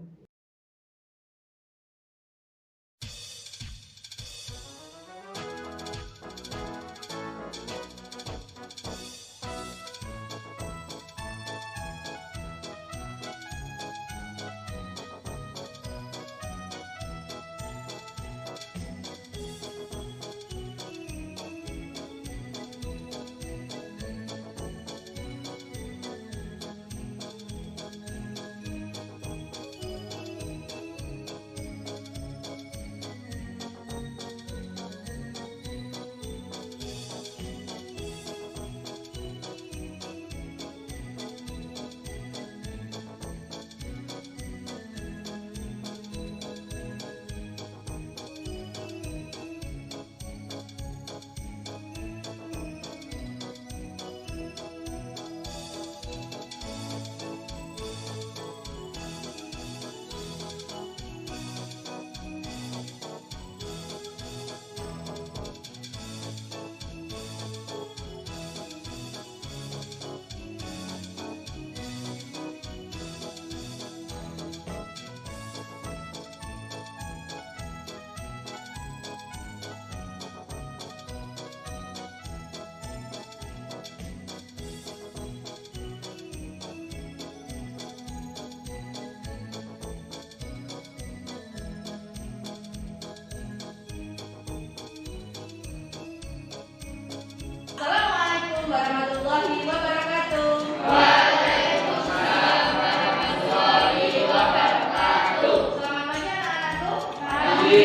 Assalamualaikum warahmatullahi wabarakatuh. Waalaikumsalam warahmatullahi wabarakatuh. Selamat pagi anak-anakku. Pagi.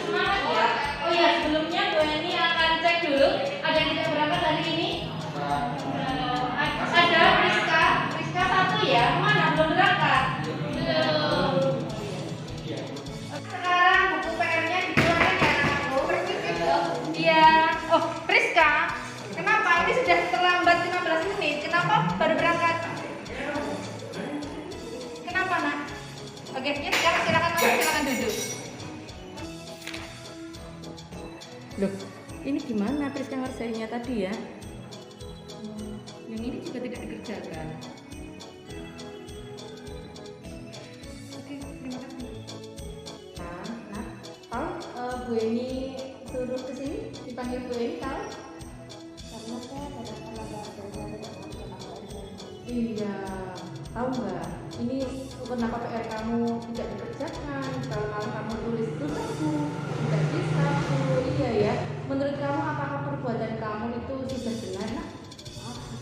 Semangat ya. Oh ya, sebelumnya Bu Eni akan cek dulu ada yang tidak berangkat hari ini. Ada Priska 1 ya. Mana belum berangkat? Belum. Sekarang buku PR-nya dikeluarkan ya anak-anakku. Iya. Oh, Priska, kenapa ini sudah terlambat 15 menit? Kenapa baru berangkat? Kenapa, Nak? Oke, ya sekarang silakan duduk. Loh, ini gimana Priska ngerjainnya tadi ya? Yang ini juga tidak dikerjakan. Oke, terima kasih. Nah, tahu Bu Eni suruh ke sini dipanggil Bu Eni tahu? Karena saya ada terlambat Iya, tahu nggak? Ini kenapa PR kamu tidak dikerjakan? Kalau kamu tulis itu saku, tidak bisa tuh. Iya ya. Menurut kamu apakah perbuatan kamu itu sudah benar? Nak?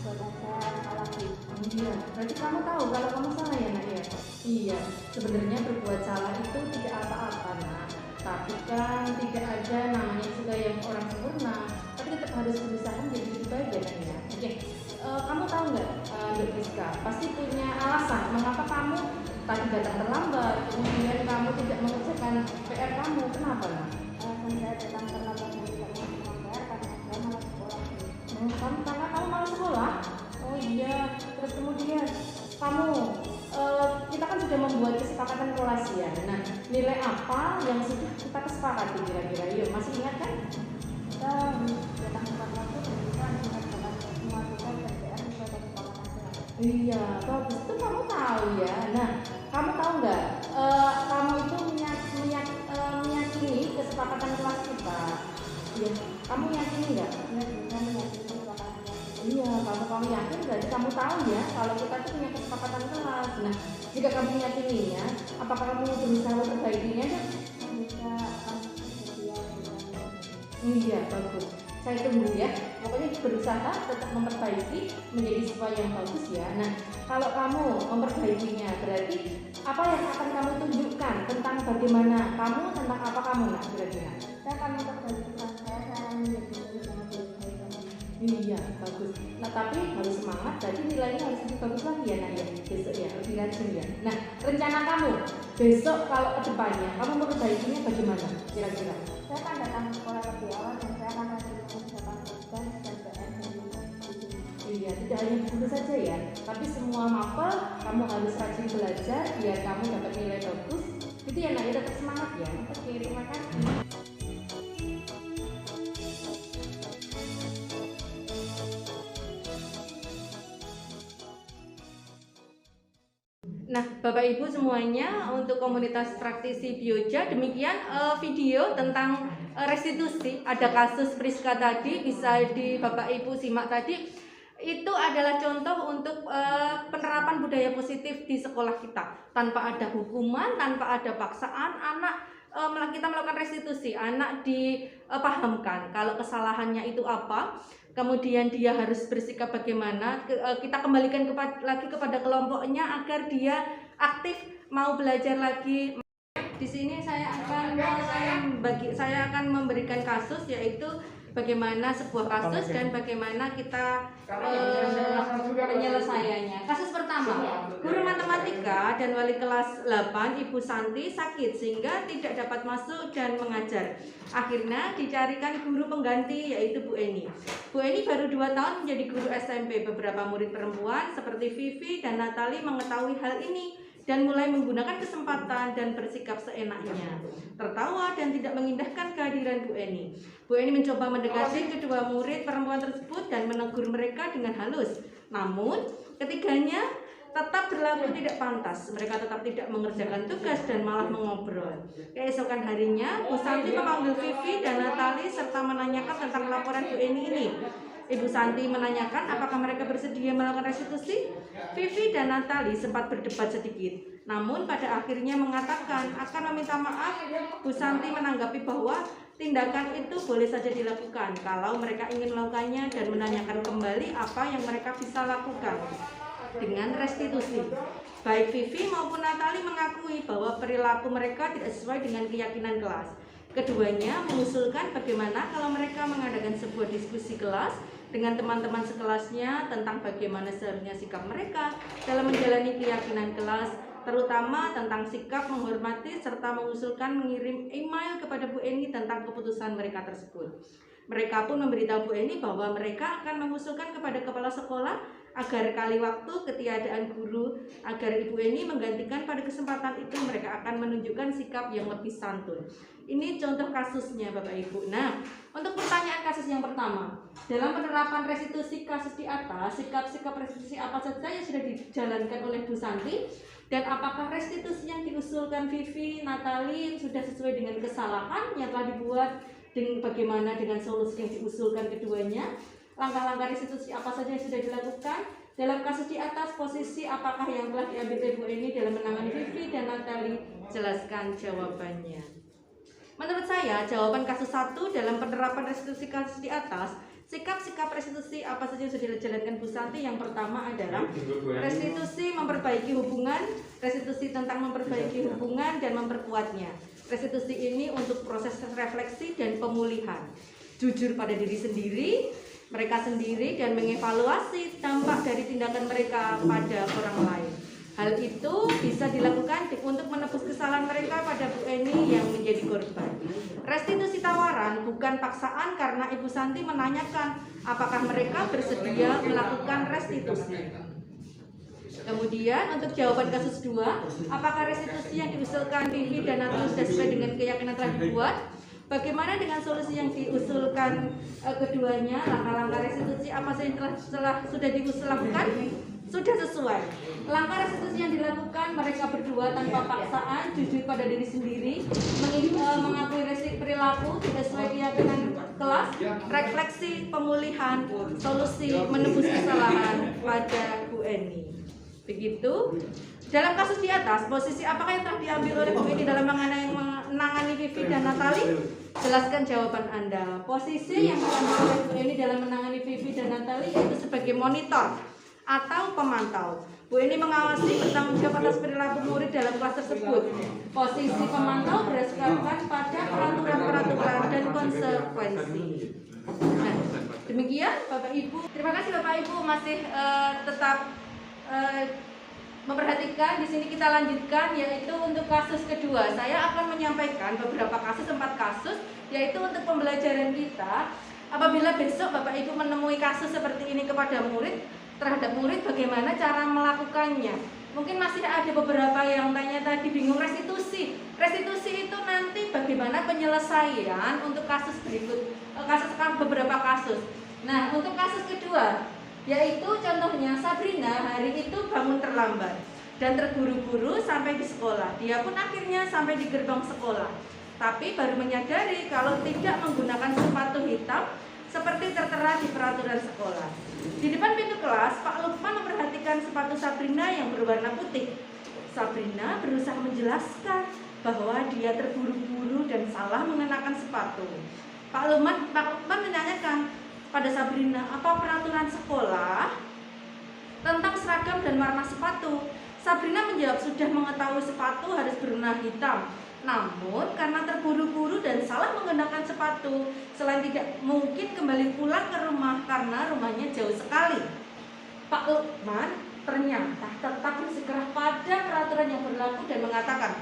sudah saya salah sih. Iya. Berarti kamu tahu kalau kamu salah ya Nak ya? Iya. Sebenarnya berbuat salah itu tidak apa-apa Nak. Tapi kan tidak ada namanya juga yang orang sempurna. Tapi tetap harus berusaha menjadi lebih baik ya Nak ya. Oke. Kamu tahu nggak, Mbak Priska, pasti punya alasan mengapa kamu tadi datang terlambat, kemudian kamu tidak mengerjakan PR kamu. Kenapa Nak? Alasan saya datang terlambat dan tidak melakukan PR karena saya malas sekolah. Karena kamu malas sekolah? Oh iya. Terus kemudian kamu, kita kan sudah membuat kesepakatan kelas ya. Nah, nilai apa yang sudah kita kesepakati kira-kira? Yuk, masih ingat kan? Kita datang tepat waktu dan kita mengerjakan semua tugas dan PR sesuai dengan kesepakatan kelas. Iya, bagus. Itu kamu tahu ya. Nah, kamu tahu nggak? Kamu itu meyakini kesepakatan kelas kita. Iya, kamu yakini nggak? Saya bisa meyakini kesepakatan kelas. Iya, kalau kamu yakin berarti kamu tahu ya kalau kita itu punya kesepakatan kelas. Nah, jika kamu meyakininya, apakah kamu berusaha memperbaikinya? Bisa akan sedia dengan Iya, bagus. Saya tunggu ya. Pokoknya berusaha tetap memperbaiki menjadi siswa yang bagus ya. Nah, kalau kamu memperbaikinya berarti apa yang akan kamu tunjukkan Silakan tentang bagaimana kamu, tentang apa kamu nak kira-kira? Saya akan memperbaiki kelas saya menjadi murid yang lebih baik. Iya, bagus. Nah, tapi harus semangat, jadi nilainya harus lebih bagus lagi ya nak ya, besok ya, lebih rajin ya. Nah, rencana kamu besok kalau ke depannya, kamu memperbaikinya bagaimana kira-kira? Saya akan datang ke sekolah lebih awal dan saya akan rajin mengerjakan tugas dan PR dari di sini. Iya, tidak hanya buku saja ya, tapi semua mapel kamu harus rajin belajar biar kamu dapat nilai bagus. Itu ya nak, ya tetap semangat ya. Oke, terima kasih. Nah, Bapak Ibu semuanya, untuk komunitas praktisi Bioja, demikian video tentang restitusi. Ada kasus Priska tadi, bisa di Bapak Ibu simak tadi. Itu adalah contoh untuk penerapan budaya positif di sekolah kita. Tanpa ada hukuman, tanpa ada paksaan, anak kita melakukan restitusi. Anak dipahamkan kalau kesalahannya itu apa, kemudian dia harus bersikap bagaimana, kita kembalikan lagi kepada kelompoknya agar dia aktif mau belajar lagi. Di sini saya akan memberikan kasus, yaitu bagaimana sebuah kasus dan bagaimana kita penyelesaiannya. Kasus pertama, guru matematika dan wali kelas 8 Ibu Santi sakit sehingga tidak dapat masuk dan mengajar. Akhirnya dicarikan guru pengganti, yaitu Bu Eni. Bu Eni baru 2 tahun menjadi guru SMP. Beberapa murid perempuan seperti Vivi dan Natali mengetahui hal ini dan mulai menggunakan kesempatan dan bersikap seenaknya, tertawa dan tidak mengindahkan kehadiran Bu Eni. Bu Eni mencoba mendekati kedua murid perempuan tersebut dan menegur mereka dengan halus. Namun, ketiganya tetap berlaku tidak pantas. Mereka tetap tidak mengerjakan tugas dan malah mengobrol. Keesokan harinya, Bu Santi memanggil Vivi dan Natali serta menanyakan tentang laporan Bu Eni ini. Ibu Santi menanyakan apakah mereka bersedia melakukan restitusi. Vivi dan Natali sempat berdebat sedikit, namun pada akhirnya mengatakan akan meminta maaf. Bu Santi menanggapi bahwa tindakan itu boleh saja dilakukan kalau mereka ingin melakukannya dan menanyakan kembali apa yang mereka bisa lakukan dengan restitusi. Baik Vivi maupun Natali mengakui bahwa perilaku mereka tidak sesuai dengan keyakinan kelas. Keduanya mengusulkan bagaimana kalau mereka mengadakan sebuah diskusi kelas dengan teman-teman sekelasnya tentang bagaimana seharusnya sikap mereka dalam menjalani keyakinan kelas, terutama tentang sikap menghormati serta mengusulkan mengirim email kepada Bu Eni tentang keputusan mereka tersebut. Mereka pun memberitahu Bu Eni bahwa mereka akan mengusulkan kepada kepala sekolah agar kali waktu ketiadaan guru, agar Ibu Eni menggantikan. Pada kesempatan itu mereka akan menunjukkan sikap yang lebih santun. Ini contoh kasusnya Bapak Ibu. Nah, untuk pertanyaan kasus yang pertama, dalam penerapan restitusi kasus di atas, sikap-sikap restitusi apa saja yang sudah dijalankan oleh Bu Santi, dan apakah restitusi yang diusulkan Vivi, Natali sudah sesuai dengan kesalahan yang telah dibuat, dengan bagaimana dengan solusi yang diusulkan keduanya, langkah-langkah restitusi apa saja yang sudah dilakukan. Dalam kasus di atas, posisi apakah yang telah diambil oleh Bu Eni dalam menangani Vivi dan Natali? Jelaskan jawabannya. Menurut saya, jawaban kasus 1 dalam penerapan restitusi kasus di atas, sikap-sikap restitusi apa saja yang sudah dijalankan Bu Santi. Yang pertama adalah restitusi memperbaiki hubungan, restitusi tentang memperbaiki hubungan dan memperkuatnya. Restitusi ini untuk proses refleksi dan pemulihan, jujur pada diri sendiri, mereka sendiri, dan mengevaluasi dampak dari tindakan mereka pada orang lain. Hal itu bisa dilakukan untuk menebus kesalahan mereka pada Bu Eni yang menjadi korban. Restitusi tawaran bukan paksaan karena Ibu Santi menanyakan apakah mereka bersedia melakukan restitusi. Kemudian untuk jawaban kasus 2, apakah restitusi yang diusulkan Vivi dan Natali sudah sesuai dengan keyakinan telah dibuat? Bagaimana dengan solusi yang diusulkan keduanya? Langkah-langkah restitusi apa saja yang sudah diusulkan? Sudah sesuai. Langkah restitusi yang dilakukan mereka berdua tanpa paksaan, jujur pada diri sendiri, mengakui perilaku tidak sesuai keyakinan kelas, refleksi, pemulihan, solusi, menebus kesalahan pada Bu Eni. Begitu. Dalam kasus di atas, posisi apakah yang telah diambil oleh Bu Eni dalam menangani Vivi dan Natali? Jelaskan jawaban Anda. Posisi yang diambil oleh Bu Eni dalam menangani Vivi dan Natali yaitu sebagai monitor atau pemantau. Bu ini mengawasi bertanggung jawab atas perilaku murid dalam kelas tersebut. Posisi pemantau berdasarkan pada peraturan-peraturan dan konsekuensi. Nah, demikian Bapak Ibu. Terima kasih Bapak Ibu masih tetap memperhatikan. Di sini kita lanjutkan yaitu untuk kasus kedua. Saya akan menyampaikan beberapa kasus, 4 kasus, yaitu untuk pembelajaran kita. Apabila besok Bapak Ibu menemui kasus seperti ini kepada murid, terhadap murid bagaimana cara melakukannya. Mungkin masih ada beberapa yang tanya tadi bingung restitusi. Restitusi itu nanti bagaimana penyelesaian untuk kasus berikut, beberapa kasus. Nah, untuk kasus kedua, yaitu contohnya Sabrina hari itu bangun terlambat dan terburu-buru sampai di sekolah. Dia pun akhirnya sampai di gerbang sekolah, tapi baru menyadari kalau tidak menggunakan sepatu hitam seperti tertera di peraturan sekolah. Di depan pintu kelas, Pak Lukman memperhatikan sepatu Sabrina yang berwarna putih. Sabrina berusaha menjelaskan bahwa dia terburu-buru dan salah mengenakan sepatu. Pak Lukman menanyakan pada Sabrina, apa peraturan sekolah tentang seragam dan warna sepatu? Sabrina menjawab sudah mengetahui sepatu harus berwarna hitam. Namun karena terburu-buru dan salah menggunakan sepatu, selain tidak mungkin kembali pulang ke rumah karena rumahnya jauh sekali. Pak Lukman ternyata tetap bersikeras pada peraturan yang berlaku dan mengatakan,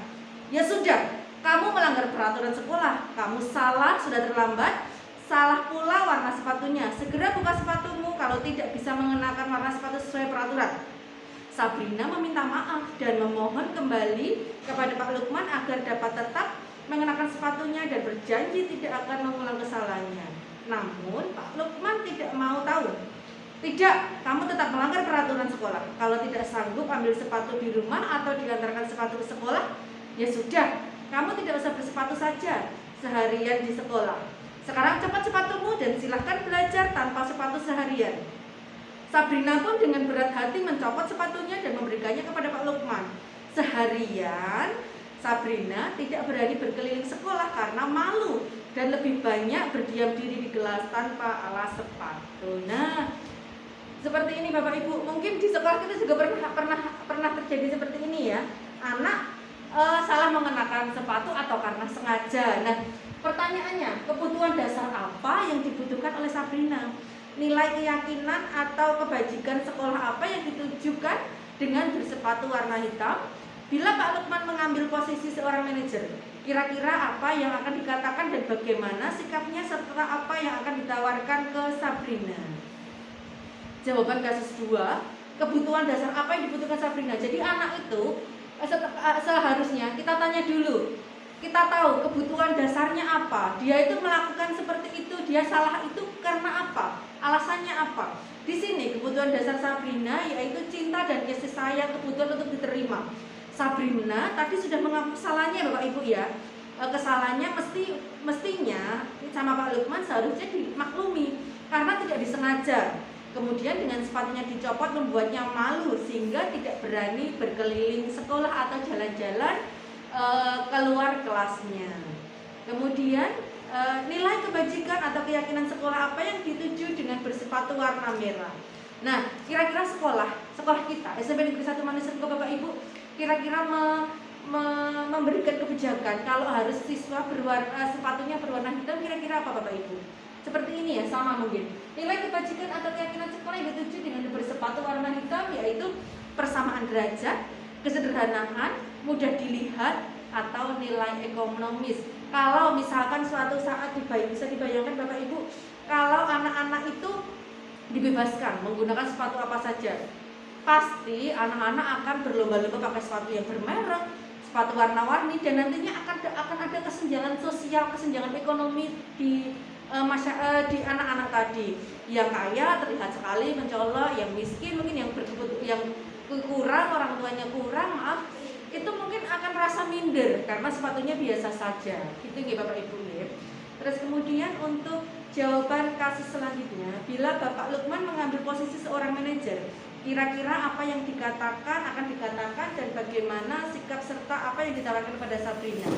ya sudah, kamu melanggar peraturan sekolah, kamu salah, sudah terlambat, salah pula warna sepatunya. Segera buka sepatumu kalau tidak bisa mengenakan warna sepatu sesuai peraturan. Sabrina meminta maaf dan memohon kembali kepada Pak Lukman agar dapat tetap mengenakan sepatunya dan berjanji tidak akan mengulang kesalahannya. Namun Pak Lukman tidak mau tahu. Tidak, kamu tetap melanggar peraturan sekolah. Kalau tidak sanggup ambil sepatu di rumah atau diantarkan sepatu ke sekolah, ya sudah, kamu tidak usah bersepatu saja seharian di sekolah. Sekarang cepat sepatumu dan silahkan belajar tanpa sepatu seharian. Sabrina pun dengan berat hati mencopot sepatunya dan memberikannya kepada Pak Lukman. Seharian, Sabrina tidak berani berkeliling sekolah karena malu dan lebih banyak berdiam diri di kelas tanpa alas sepatu. Nah, seperti ini Bapak Ibu. Mungkin di sekolah kita juga pernah terjadi seperti ini ya. Anak salah mengenakan sepatu atau karena sengaja. Nah, pertanyaannya, kebutuhan dasar apa yang dibutuhkan oleh Sabrina? Nilai keyakinan atau kebajikan sekolah apa yang ditujukan dengan bersepatu warna hitam? Bila Pak Lukman mengambil posisi seorang manajer, kira-kira apa yang akan dikatakan dan bagaimana sikapnya serta apa yang akan ditawarkan ke Sabrina? Jawaban kasus 2, kebutuhan dasar apa yang dibutuhkan Sabrina. Jadi anak itu seharusnya kita tanya dulu, kita tahu kebutuhan dasarnya apa. Dia itu melakukan seperti itu, dia salah itu karena apa? Alasannya apa? Di sini kebutuhan dasar Sabrina yaitu cinta dan kasih sayang, kebutuhan untuk diterima. Sabrina tadi sudah mengaku kesalahannya Bapak Ibu ya. Kesalahannya mestinya sama Pak Lukman seharusnya dimaklumi karena tidak disengaja. Kemudian dengan sepatunya dicopot membuatnya malu sehingga tidak berani berkeliling sekolah atau jalan-jalan keluar kelasnya. Kemudian nilai kebajikan atau keyakinan sekolah apa yang dituju dengan bersepatu warna merah. Nah, kira-kira sekolah kita SMP Negeri 1 Manisengko Bapak Ibu kira-kira memberikan kebijakan kalau harus siswa sepatunya berwarna hitam, kira-kira apa Bapak Ibu? Seperti ini ya, sama mungkin. Nilai kebajikan atau keyakinan sekolah yang dituju dengan bersepatu warna hitam yaitu persamaan derajat, kesederhanaan, mudah dilihat, atau nilai ekonomis. Kalau misalkan suatu saat bisa dibayangkan Bapak Ibu, kalau anak-anak itu dibebaskan menggunakan sepatu apa saja, pasti anak-anak akan berlomba-lomba pakai sepatu yang bermerek, sepatu warna-warni, dan nantinya akan ada kesenjangan sosial, kesenjangan ekonomi di anak-anak tadi. Yang kaya terlihat sekali mencolok, yang miskin mungkin yang kurang, orang tuanya kurang, itu mungkin akan merasa minder karena sepatunya biasa saja. Gitu ya Bapak Ibu ya. Terus kemudian untuk jawaban kasus selanjutnya, bila Bapak Lukman mengambil posisi seorang manajer, kira-kira apa yang akan dikatakan dan bagaimana sikap serta apa yang ditawarkan kepada Sabrina.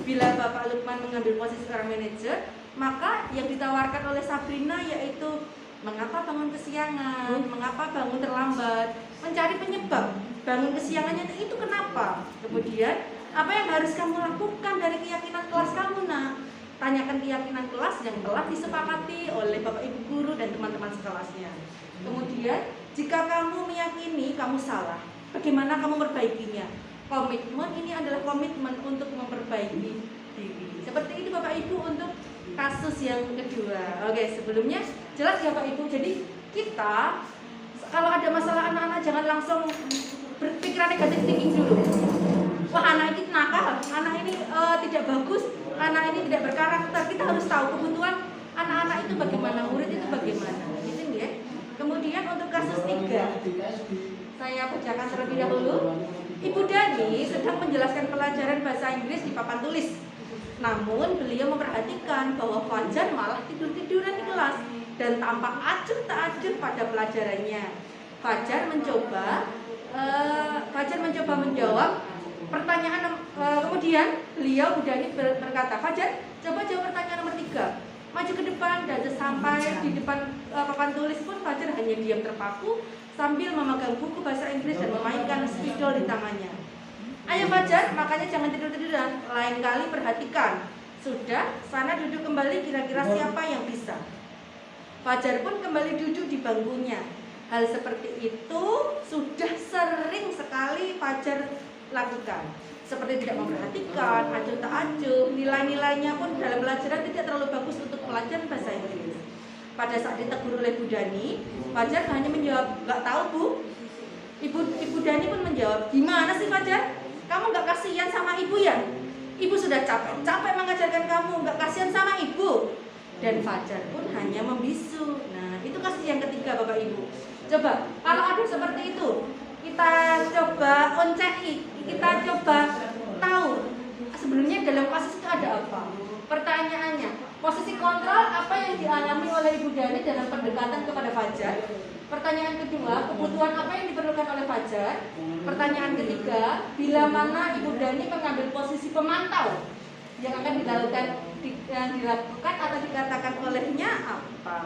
Bila Bapak Lukman mengambil posisi seorang manajer, maka yang ditawarkan oleh Sabrina yaitu Mengapa bangun kesiangan? Mengapa bangun terlambat? Mencari penyebab bangun kesiangannya itu kenapa? Kemudian apa yang harus kamu lakukan dari keyakinan kelas kamu? Nah, tanyakan keyakinan kelas yang telah disepakati oleh Bapak Ibu guru dan teman-teman sekelasnya. Kemudian jika kamu meyakini kamu salah, bagaimana kamu memperbaikinya? Komitmen ini adalah komitmen untuk memperbaiki diri. Seperti itu Bapak Ibu untuk kasus yang kedua. Oke, sebelumnya jelas ya Pak Ibu. Jadi kita kalau ada masalah anak-anak jangan langsung berpikiran negatif thinking dulu. Wah, anak ini nakal, anak ini tidak bagus, anak ini tidak berkarakter. Kita harus tahu kebutuhan anak-anak itu bagaimana, murid itu bagaimana. Gitu ya. Kemudian untuk kasus 3, saya bacakan terlebih dahulu. Ibu Dani sedang menjelaskan pelajaran bahasa Inggris di papan tulis. Namun beliau memperhatikan bahwa Fajar malah tidur-tiduran di kelas dan tampak acuh tak acuh pada pelajarannya. Fajar mencoba menjawab pertanyaan. Kemudian beliau Bu Dani berkata, Fajar, coba jawab pertanyaan nomor 3. Maju ke depan dan sampai di depan papan tulis pun Fajar hanya diam terpaku sambil memegang buku bahasa Inggris dan memainkan spidol di tangannya. Ayo Fajar, makanya jangan tidur-tiduran. Lain kali perhatikan. Sudah, sana duduk kembali, kira-kira siapa yang bisa. Fajar pun kembali duduk di bangkunya. Hal seperti itu sudah sering sekali Fajar lakukan. Seperti tidak memperhatikan, acuh tak acuh, nilai-nilainya pun dalam pelajaran tidak terlalu bagus untuk pelajaran bahasa Inggris. Pada saat ditegur oleh Bu Dani, Fajar hanya menjawab, "Nggak tahu Bu." Ibu Dani pun menjawab, "Gimana sih Fajar? Kamu nggak kasihan sama ibu ya? Ibu sudah capek mengajarkan kamu, nggak kasihan sama ibu." Dan Fajar pun hanya membisu. Nah, itu kasus yang ketiga Bapak Ibu. Coba, kalau ada seperti itu, kita coba onceki, kita coba tahu sebenarnya dalam kasus itu ada apa. Pertanyaannya, posisi kontrol apa yang dialami oleh Ibu Dani dalam pendekatan kepada Fajar? Pertanyaan kedua, kebutuhan apa yang diperlukan oleh Fajar? Pertanyaan ketiga, bila mana Ibu Dani mengambil posisi pemantau yang akan dilakukan atau dikatakan olehnya apa?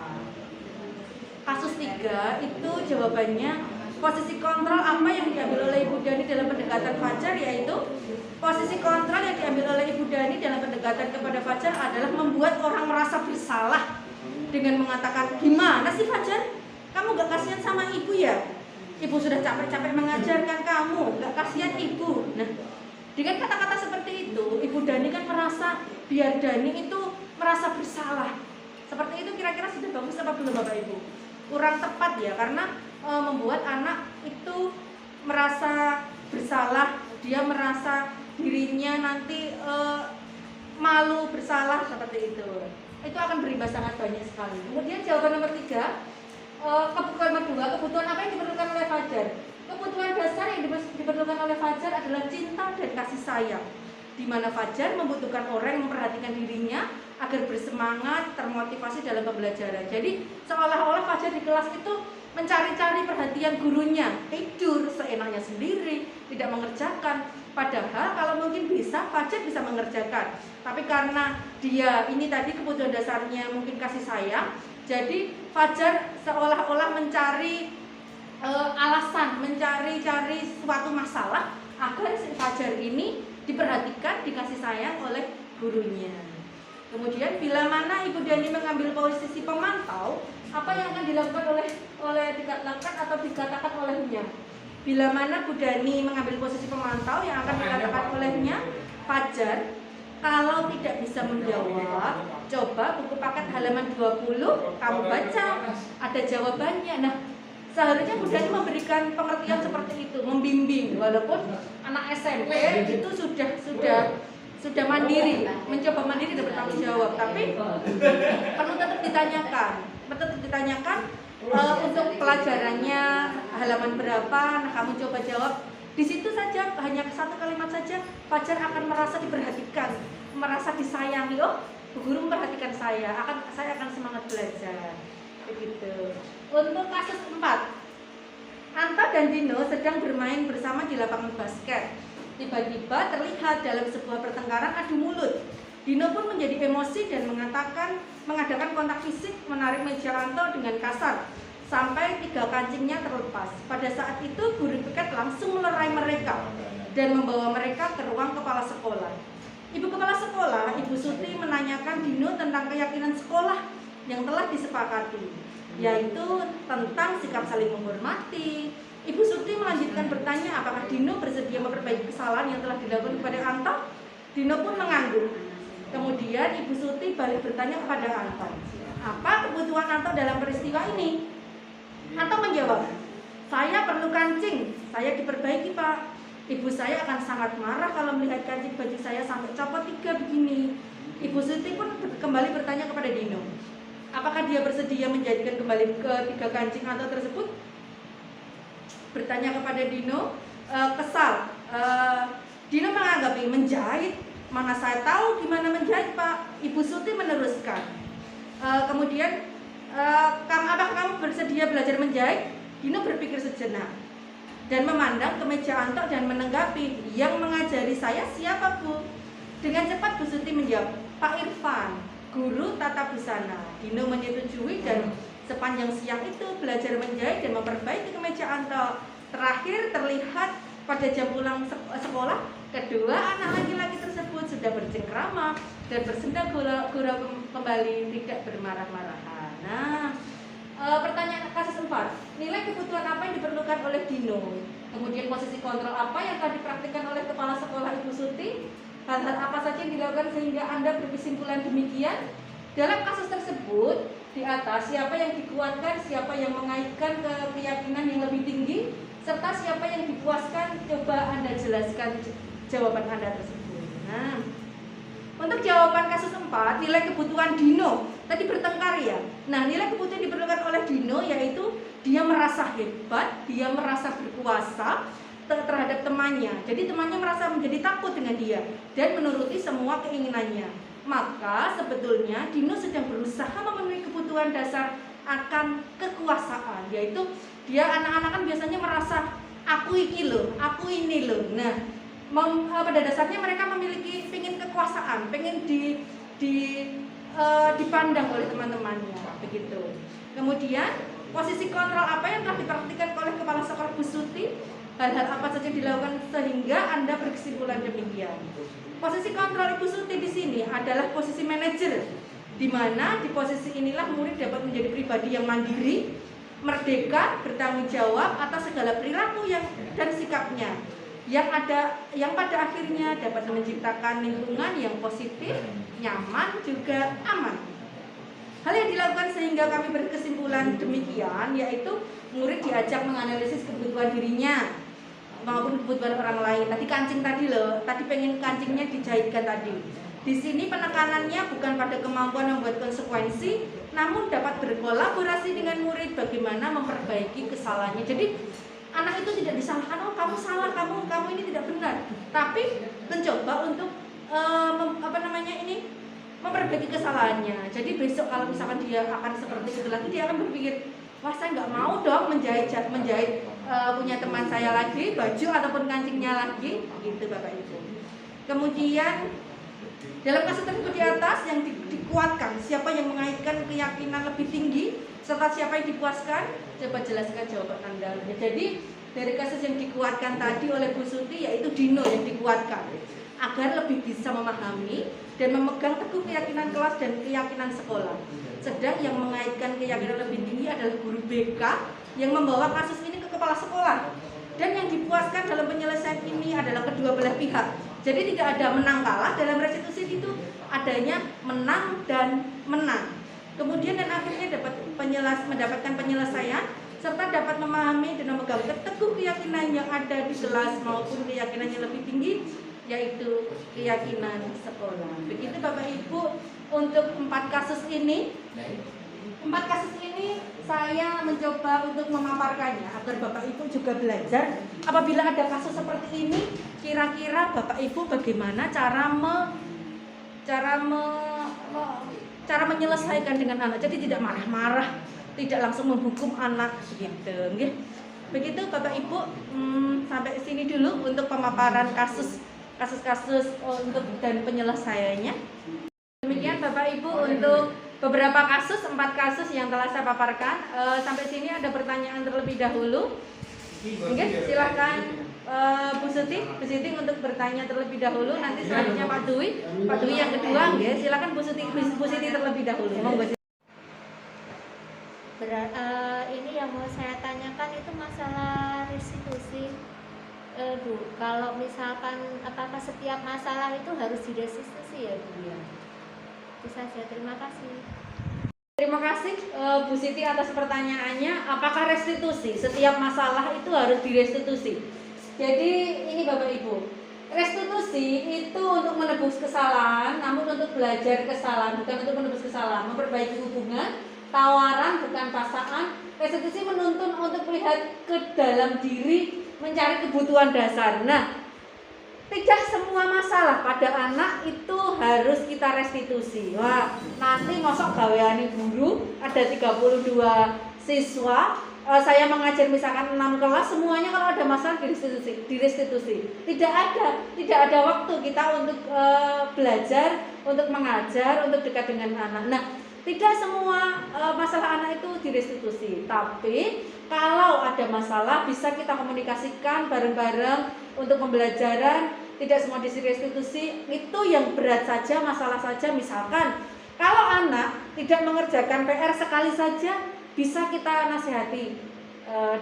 Kasus 3 itu jawabannya posisi kontrol apa yang diambil oleh Ibu Dani dalam pendekatan Fajar, yaitu posisi kontrol yang diambil oleh Ibu Dani dalam pendekatan kepada Fajar adalah membuat orang merasa bersalah dengan mengatakan, "Gimana sih Fajar? Kamu gak kasihan sama ibu ya? Ibu sudah capek-capek mengajarkan kamu, gak kasihan ibu." Nah, dengan kata-kata seperti itu, Ibu Dani kan merasa biar Dani itu merasa bersalah. Seperti itu kira-kira sudah bagus apa belum Bapak Ibu? Kurang tepat ya, karena membuat anak itu merasa bersalah, dia merasa dirinya nanti malu, bersalah seperti itu. Itu akan berimbas sangat banyak sekali. Kemudian jawaban nomor 3, kebutuhan nomor 2, kebutuhan apa yang diperlukan oleh Fajar? Kebutuhan dasar yang diperlukan oleh Fajar adalah cinta dan kasih sayang, di mana Fajar membutuhkan orang yang memperhatikan dirinya agar bersemangat, termotivasi dalam pembelajaran. Jadi seolah-olah Fajar di kelas itu mencari-cari perhatian gurunya, tidur seenaknya sendiri, tidak mengerjakan. Padahal kalau mungkin bisa, Fajar bisa mengerjakan. Tapi karena dia ini tadi kebutuhan dasarnya mungkin kasih sayang, jadi Fajar seolah-olah mencari alasan, mencari suatu masalah agar si Fajar ini diperhatikan, dikasih sayang oleh gurunya. Kemudian bila mana Ibu Dani mengambil posisi pemantau, apa yang akan dilakukan dikatakan atau dikatakan olehnya? Bila mana Bu Dani mengambil posisi pemantau, yang akan dikatakan olehnya, Fajar, kalau tidak bisa menjawab, coba buku paket halaman 20 kamu baca, ada jawabannya. Nah, seharusnya Bu Dani memberikan pengertian seperti itu, membimbing. Walaupun anak SMP itu sudah mandiri, mencoba mandiri dan bertanggung jawab, tapi perlu tetap ditanyakan untuk pelajarannya halaman berapa. Nah, kamu coba jawab di situ saja, hanya satu kalimat saja, Fajar akan merasa diperhatikan, merasa disayangi. Oh, Bu Guru memperhatikan saya akan semangat belajar. Begitu. Untuk kasus 4, Anta dan Dino sedang bermain bersama di lapangan basket. Tiba-tiba terlihat dalam sebuah pertengkaran adu mulut. Dino pun menjadi emosi dan mengadakan kontak fisik, menarik meja Anto dengan kasar sampai 3 kancingnya terlepas. Pada saat itu guru piket langsung melerai mereka dan membawa mereka ke ruang kepala sekolah. Ibu kepala sekolah, Ibu Suti, menanyakan Dino tentang keyakinan sekolah yang telah disepakati, yaitu tentang sikap saling menghormati. Ibu Suti melanjutkan bertanya apakah Dino bersedia memperbaiki kesalahan yang telah dilakukan kepada Anto. Dino pun mengangguk. Kemudian Ibu Suti balik bertanya kepada Anto, apa kebutuhan Anto dalam peristiwa ini? Anto menjawab, saya perlu kancing, saya diperbaiki Pak. Ibu saya akan sangat marah kalau melihat kancing baju saya sampai copot 3 begini. Ibu Suti pun kembali bertanya kepada Dino, apakah dia bersedia menjadikan kembali ke 3 kancing Anto tersebut? Bertanya kepada Dino, kesal. Dino menanggapi, menjahit. Mana saya tahu gimana menjahit Pak. Ibu Suti meneruskan, kemudian apakah kamu bersedia belajar menjahit? Dino berpikir sejenak dan memandang ke meja Anto dan menanggapi, yang mengajari saya siapa Bu? Dengan cepat Bu Suti menjawab, Pak Irfan, guru tata busana. Dino menyetujui dan sepanjang siang itu belajar menjahit dan memperbaiki kemeja Anto. Terakhir terlihat pada jam pulang sekolah, kedua anak laki-laki tersebut sudah bercengkrama dan bersenda gurau kembali, tidak bermarah-marahan. Nah, pertanyaan kasus 4, nilai kebutuhan apa yang diperlukan oleh Dino? Kemudian posisi kontrol apa yang telah dipraktikkan oleh kepala sekolah Ibu Suti? Hal-hal apa saja yang dilakukan sehingga Anda berkesimpulan demikian? Dalam kasus tersebut, di atas siapa yang dikuatkan, siapa yang mengaitkan ke keyakinan yang lebih tinggi, serta siapa yang dipuaskan, coba Anda jelaskan jawaban Anda tersebut. Nah, untuk jawaban kasus 4, nilai kebutuhan Dino tadi bertengkar ya. Nah, nilai kebutuhan diperlukan oleh Dino yaitu dia merasa hebat, dia merasa berkuasa terhadap temannya. Jadi temannya merasa menjadi takut dengan dia dan menuruti semua keinginannya. Maka sebetulnya Dino sedang berusaha memenuhi kebutuhan dasar akan kekuasaan, yaitu dia anak-anak kan biasanya merasa aku ini loh, aku ini loh. Nah, pada dasarnya mereka memiliki pengen kekuasaan, pengen dipandang oleh teman-temannya, begitu. Kemudian posisi kontrol apa yang telah dipraktikkan oleh kepala sekolah Bu Suti? Hal-hal apa saja dilakukan sehingga Anda berkesimpulan demikian? Posisi kontrol Ibu Suti di sini adalah posisi manajer, di mana di posisi inilah murid dapat menjadi pribadi yang mandiri, merdeka, bertanggung jawab atas segala perilaku dan sikapnya, yang pada akhirnya dapat menciptakan lingkungan yang positif, nyaman, juga aman. Hal yang dilakukan sehingga kami berkesimpulan demikian yaitu murid diajak menganalisis kebutuhan dirinya maupun kebutuhan orang lain. Tadi kancing tadi loh, tadi pengen kancingnya dijahitkan tadi. Di sini penekanannya bukan pada kemampuan membuat konsekuensi, namun dapat berkolaborasi dengan murid bagaimana memperbaiki kesalahannya. Jadi anak itu tidak disalahkan, oh kamu salah, kamu ini tidak benar, tapi mencoba untuk memperbaiki kesalahannya. Jadi besok kalau misalkan dia akan seperti itu lagi, dia akan berpikir, wah saya nggak mau dong menjahit punya teman saya lagi baju ataupun kancingnya lagi, gitu Bapak Ibu. Kemudian dalam kasus tersebut di atas yang dikuatkan, siapa yang mengaitkan keyakinan lebih tinggi serta siapa yang dipuaskan, coba jelaskan jawaban Anda. Jadi dari kasus yang dikuatkan tadi oleh Bu Suti yaitu Dino yang dikuatkan agar lebih bisa memahami dan memegang teguh keyakinan kelas dan keyakinan sekolah. Sedang yang mengaitkan keyakinan lebih tinggi adalah guru BK yang membawa kasus ini ke kepala sekolah. Dan yang dipuaskan dalam penyelesaian ini adalah kedua belah pihak. Jadi tidak ada menang kalah, dalam restitusi itu adanya menang dan menang. Kemudian dan akhirnya mendapatkan penyelesaian serta dapat memahami dan memegang teguh keyakinan yang ada di kelas maupun keyakinan yang lebih tinggi, yaitu keyakinan sekolah. Begitu Bapak Ibu untuk 4 kasus ini. 4 kasus ini saya mencoba untuk memaparkannya agar Bapak Ibu juga belajar. Apabila ada kasus seperti ini, kira-kira Bapak Ibu bagaimana cara menyelesaikan dengan anak. Jadi tidak marah-marah, tidak langsung menghukum anak gitu. Begitu Bapak Ibu, sampai sini dulu untuk pemaparan kasus-kasus untuk dan penyelesaiannya. Bapak Ibu untuk beberapa kasus, 4 kasus yang telah saya paparkan. Sampai sini ada pertanyaan terlebih dahulu. Oke, silakan Bu Siti untuk bertanya terlebih dahulu. Nanti selanjutnya Pak Dwi yang kedua, ya. Silakan Bu Siti terlebih dahulu. Monggo. Ini yang mau saya tanyakan itu masalah restitusi. Bu, kalau misalkan apakah setiap masalah itu harus direstitusi ya Bu ya? Itu saja, terima kasih. Terima kasih Bu Siti atas pertanyaannya. Apakah restitusi setiap masalah itu harus direstitusi? Jadi ini Bapak Ibu, restitusi itu untuk menebus kesalahan, namun untuk belajar kesalahan, bukan untuk menebus kesalahan. Memperbaiki hubungan, tawaran bukan paksaan. Restitusi menuntun untuk melihat ke dalam diri, mencari kebutuhan dasar. Nah, tidak semua masalah pada anak itu harus kita restitusi. Wah, nanti masuk gaweane guru ada 32 siswa, saya mengajar misalkan 6 kelas, semuanya kalau ada masalah direstitusi. Tidak ada waktu kita untuk belajar, untuk mengajar, untuk dekat dengan anak. Nah, tidak semua masalah anak itu direstitusi, tapi kalau ada masalah bisa kita komunikasikan bareng-bareng untuk pembelajaran. Tidak semua direstitusi, itu yang berat saja, masalah saja. Misalkan kalau anak tidak mengerjakan PR sekali saja, bisa kita nasihati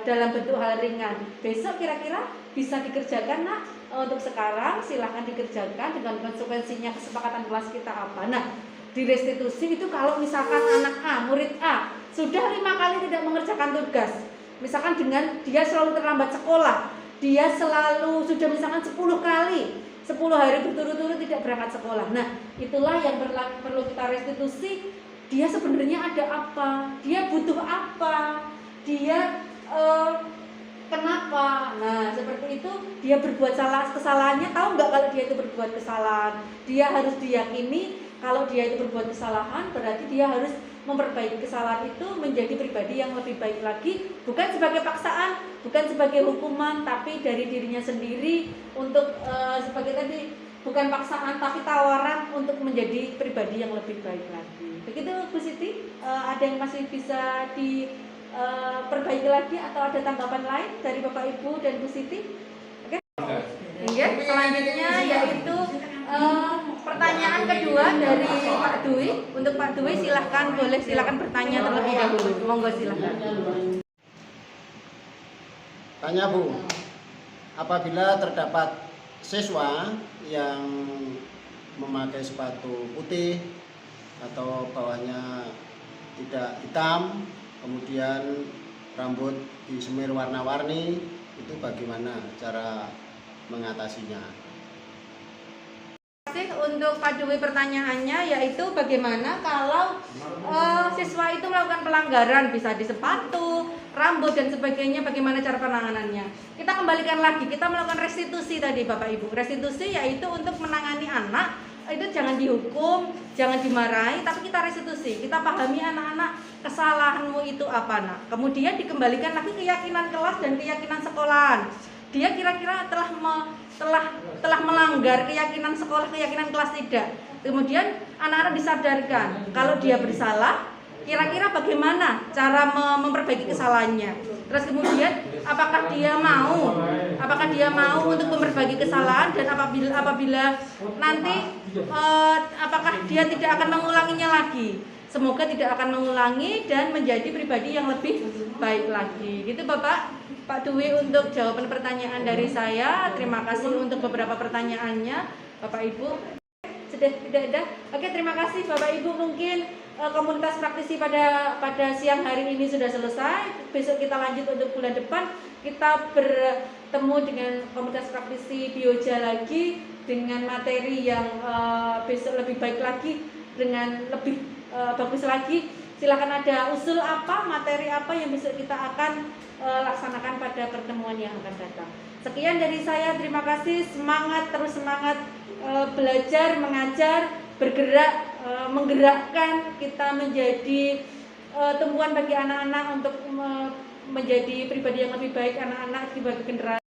dalam bentuk hal ringan. Besok kira-kira bisa dikerjakan nak, untuk sekarang silahkan dikerjakan dengan konsekuensinya, kesepakatan kelas kita apa. Nah, direstitusi itu kalau misalkan anak A, murid A sudah 5 kali tidak mengerjakan tugas, misalkan dengan dia selalu terlambat sekolah, dia selalu sudah misalkan 10 hari berturut-turut tidak berangkat sekolah. Nah, itulah yang perlu kita restitusi. Dia sebenarnya ada apa, dia butuh apa, dia kenapa. Nah, seperti itu. Dia berbuat kesalahannya, tahu nggak kalau dia itu berbuat kesalahan. Dia harus diyakini kalau dia itu berbuat kesalahan, berarti dia harus memperbaiki kesalahan itu menjadi pribadi yang lebih baik lagi, bukan sebagai paksaan, bukan sebagai hukuman, tapi dari dirinya sendiri untuk sebagai tadi, bukan paksaan tapi tawaran untuk menjadi pribadi yang lebih baik lagi. Begitu Bu Siti, ada yang masih bisa diperbaiki lagi atau ada tanggapan lain dari Bapak Ibu dan Bu Siti? Oke. Ya, selanjutnya yaitu pertanyaan kedua dari Pak Dwi. Untuk Pak Dwi silakan bertanya terlebih dahulu. Monggo silakan. Tanya Bu, apabila terdapat siswa yang memakai sepatu putih atau bawahnya tidak hitam, kemudian rambut disemir warna-warni, itu bagaimana cara mengatasinya? Untuk Pak Dwi pertanyaannya yaitu bagaimana kalau siswa itu melakukan pelanggaran, bisa di sepatu, rambut dan sebagainya, bagaimana cara penanganannya. Kita kembalikan lagi, kita melakukan restitusi tadi Bapak Ibu. Restitusi yaitu untuk menangani anak, itu jangan dihukum, jangan dimarahi, tapi kita restitusi. Kita pahami anak-anak, kesalahanmu itu apa nak. Kemudian dikembalikan lagi keyakinan kelas dan keyakinan sekolahan. Dia kira-kira telah melanggar keyakinan sekolah, keyakinan kelas tidak. Kemudian anak-anak disadarkan kalau dia bersalah, kira-kira bagaimana cara memperbaiki kesalahannya. Terus kemudian apakah dia mau untuk memperbaiki kesalahan, dan apabila nanti apakah dia tidak akan mengulanginya lagi. Semoga tidak akan mengulangi dan menjadi pribadi yang lebih baik lagi. Gitu Pak Dwi untuk jawaban pertanyaan dari saya. Terima kasih untuk beberapa pertanyaannya Bapak Ibu. Sudah tidak ada? Oke, terima kasih Bapak Ibu. Mungkin komunitas praktisi pada siang hari ini sudah selesai. Besok kita lanjut untuk bulan depan. Kita bertemu dengan komunitas praktisi Bioja lagi dengan materi yang besok lebih baik lagi, dengan lebih bagus lagi. Silakan ada usul apa, materi apa yang besok kita akan laksanakan pada pertemuan yang akan datang. Sekian dari saya, terima kasih. Semangat, terus semangat belajar, mengajar, bergerak, menggerakkan kita menjadi tumpuan bagi anak-anak untuk menjadi pribadi yang lebih baik, anak-anak sebagai generasi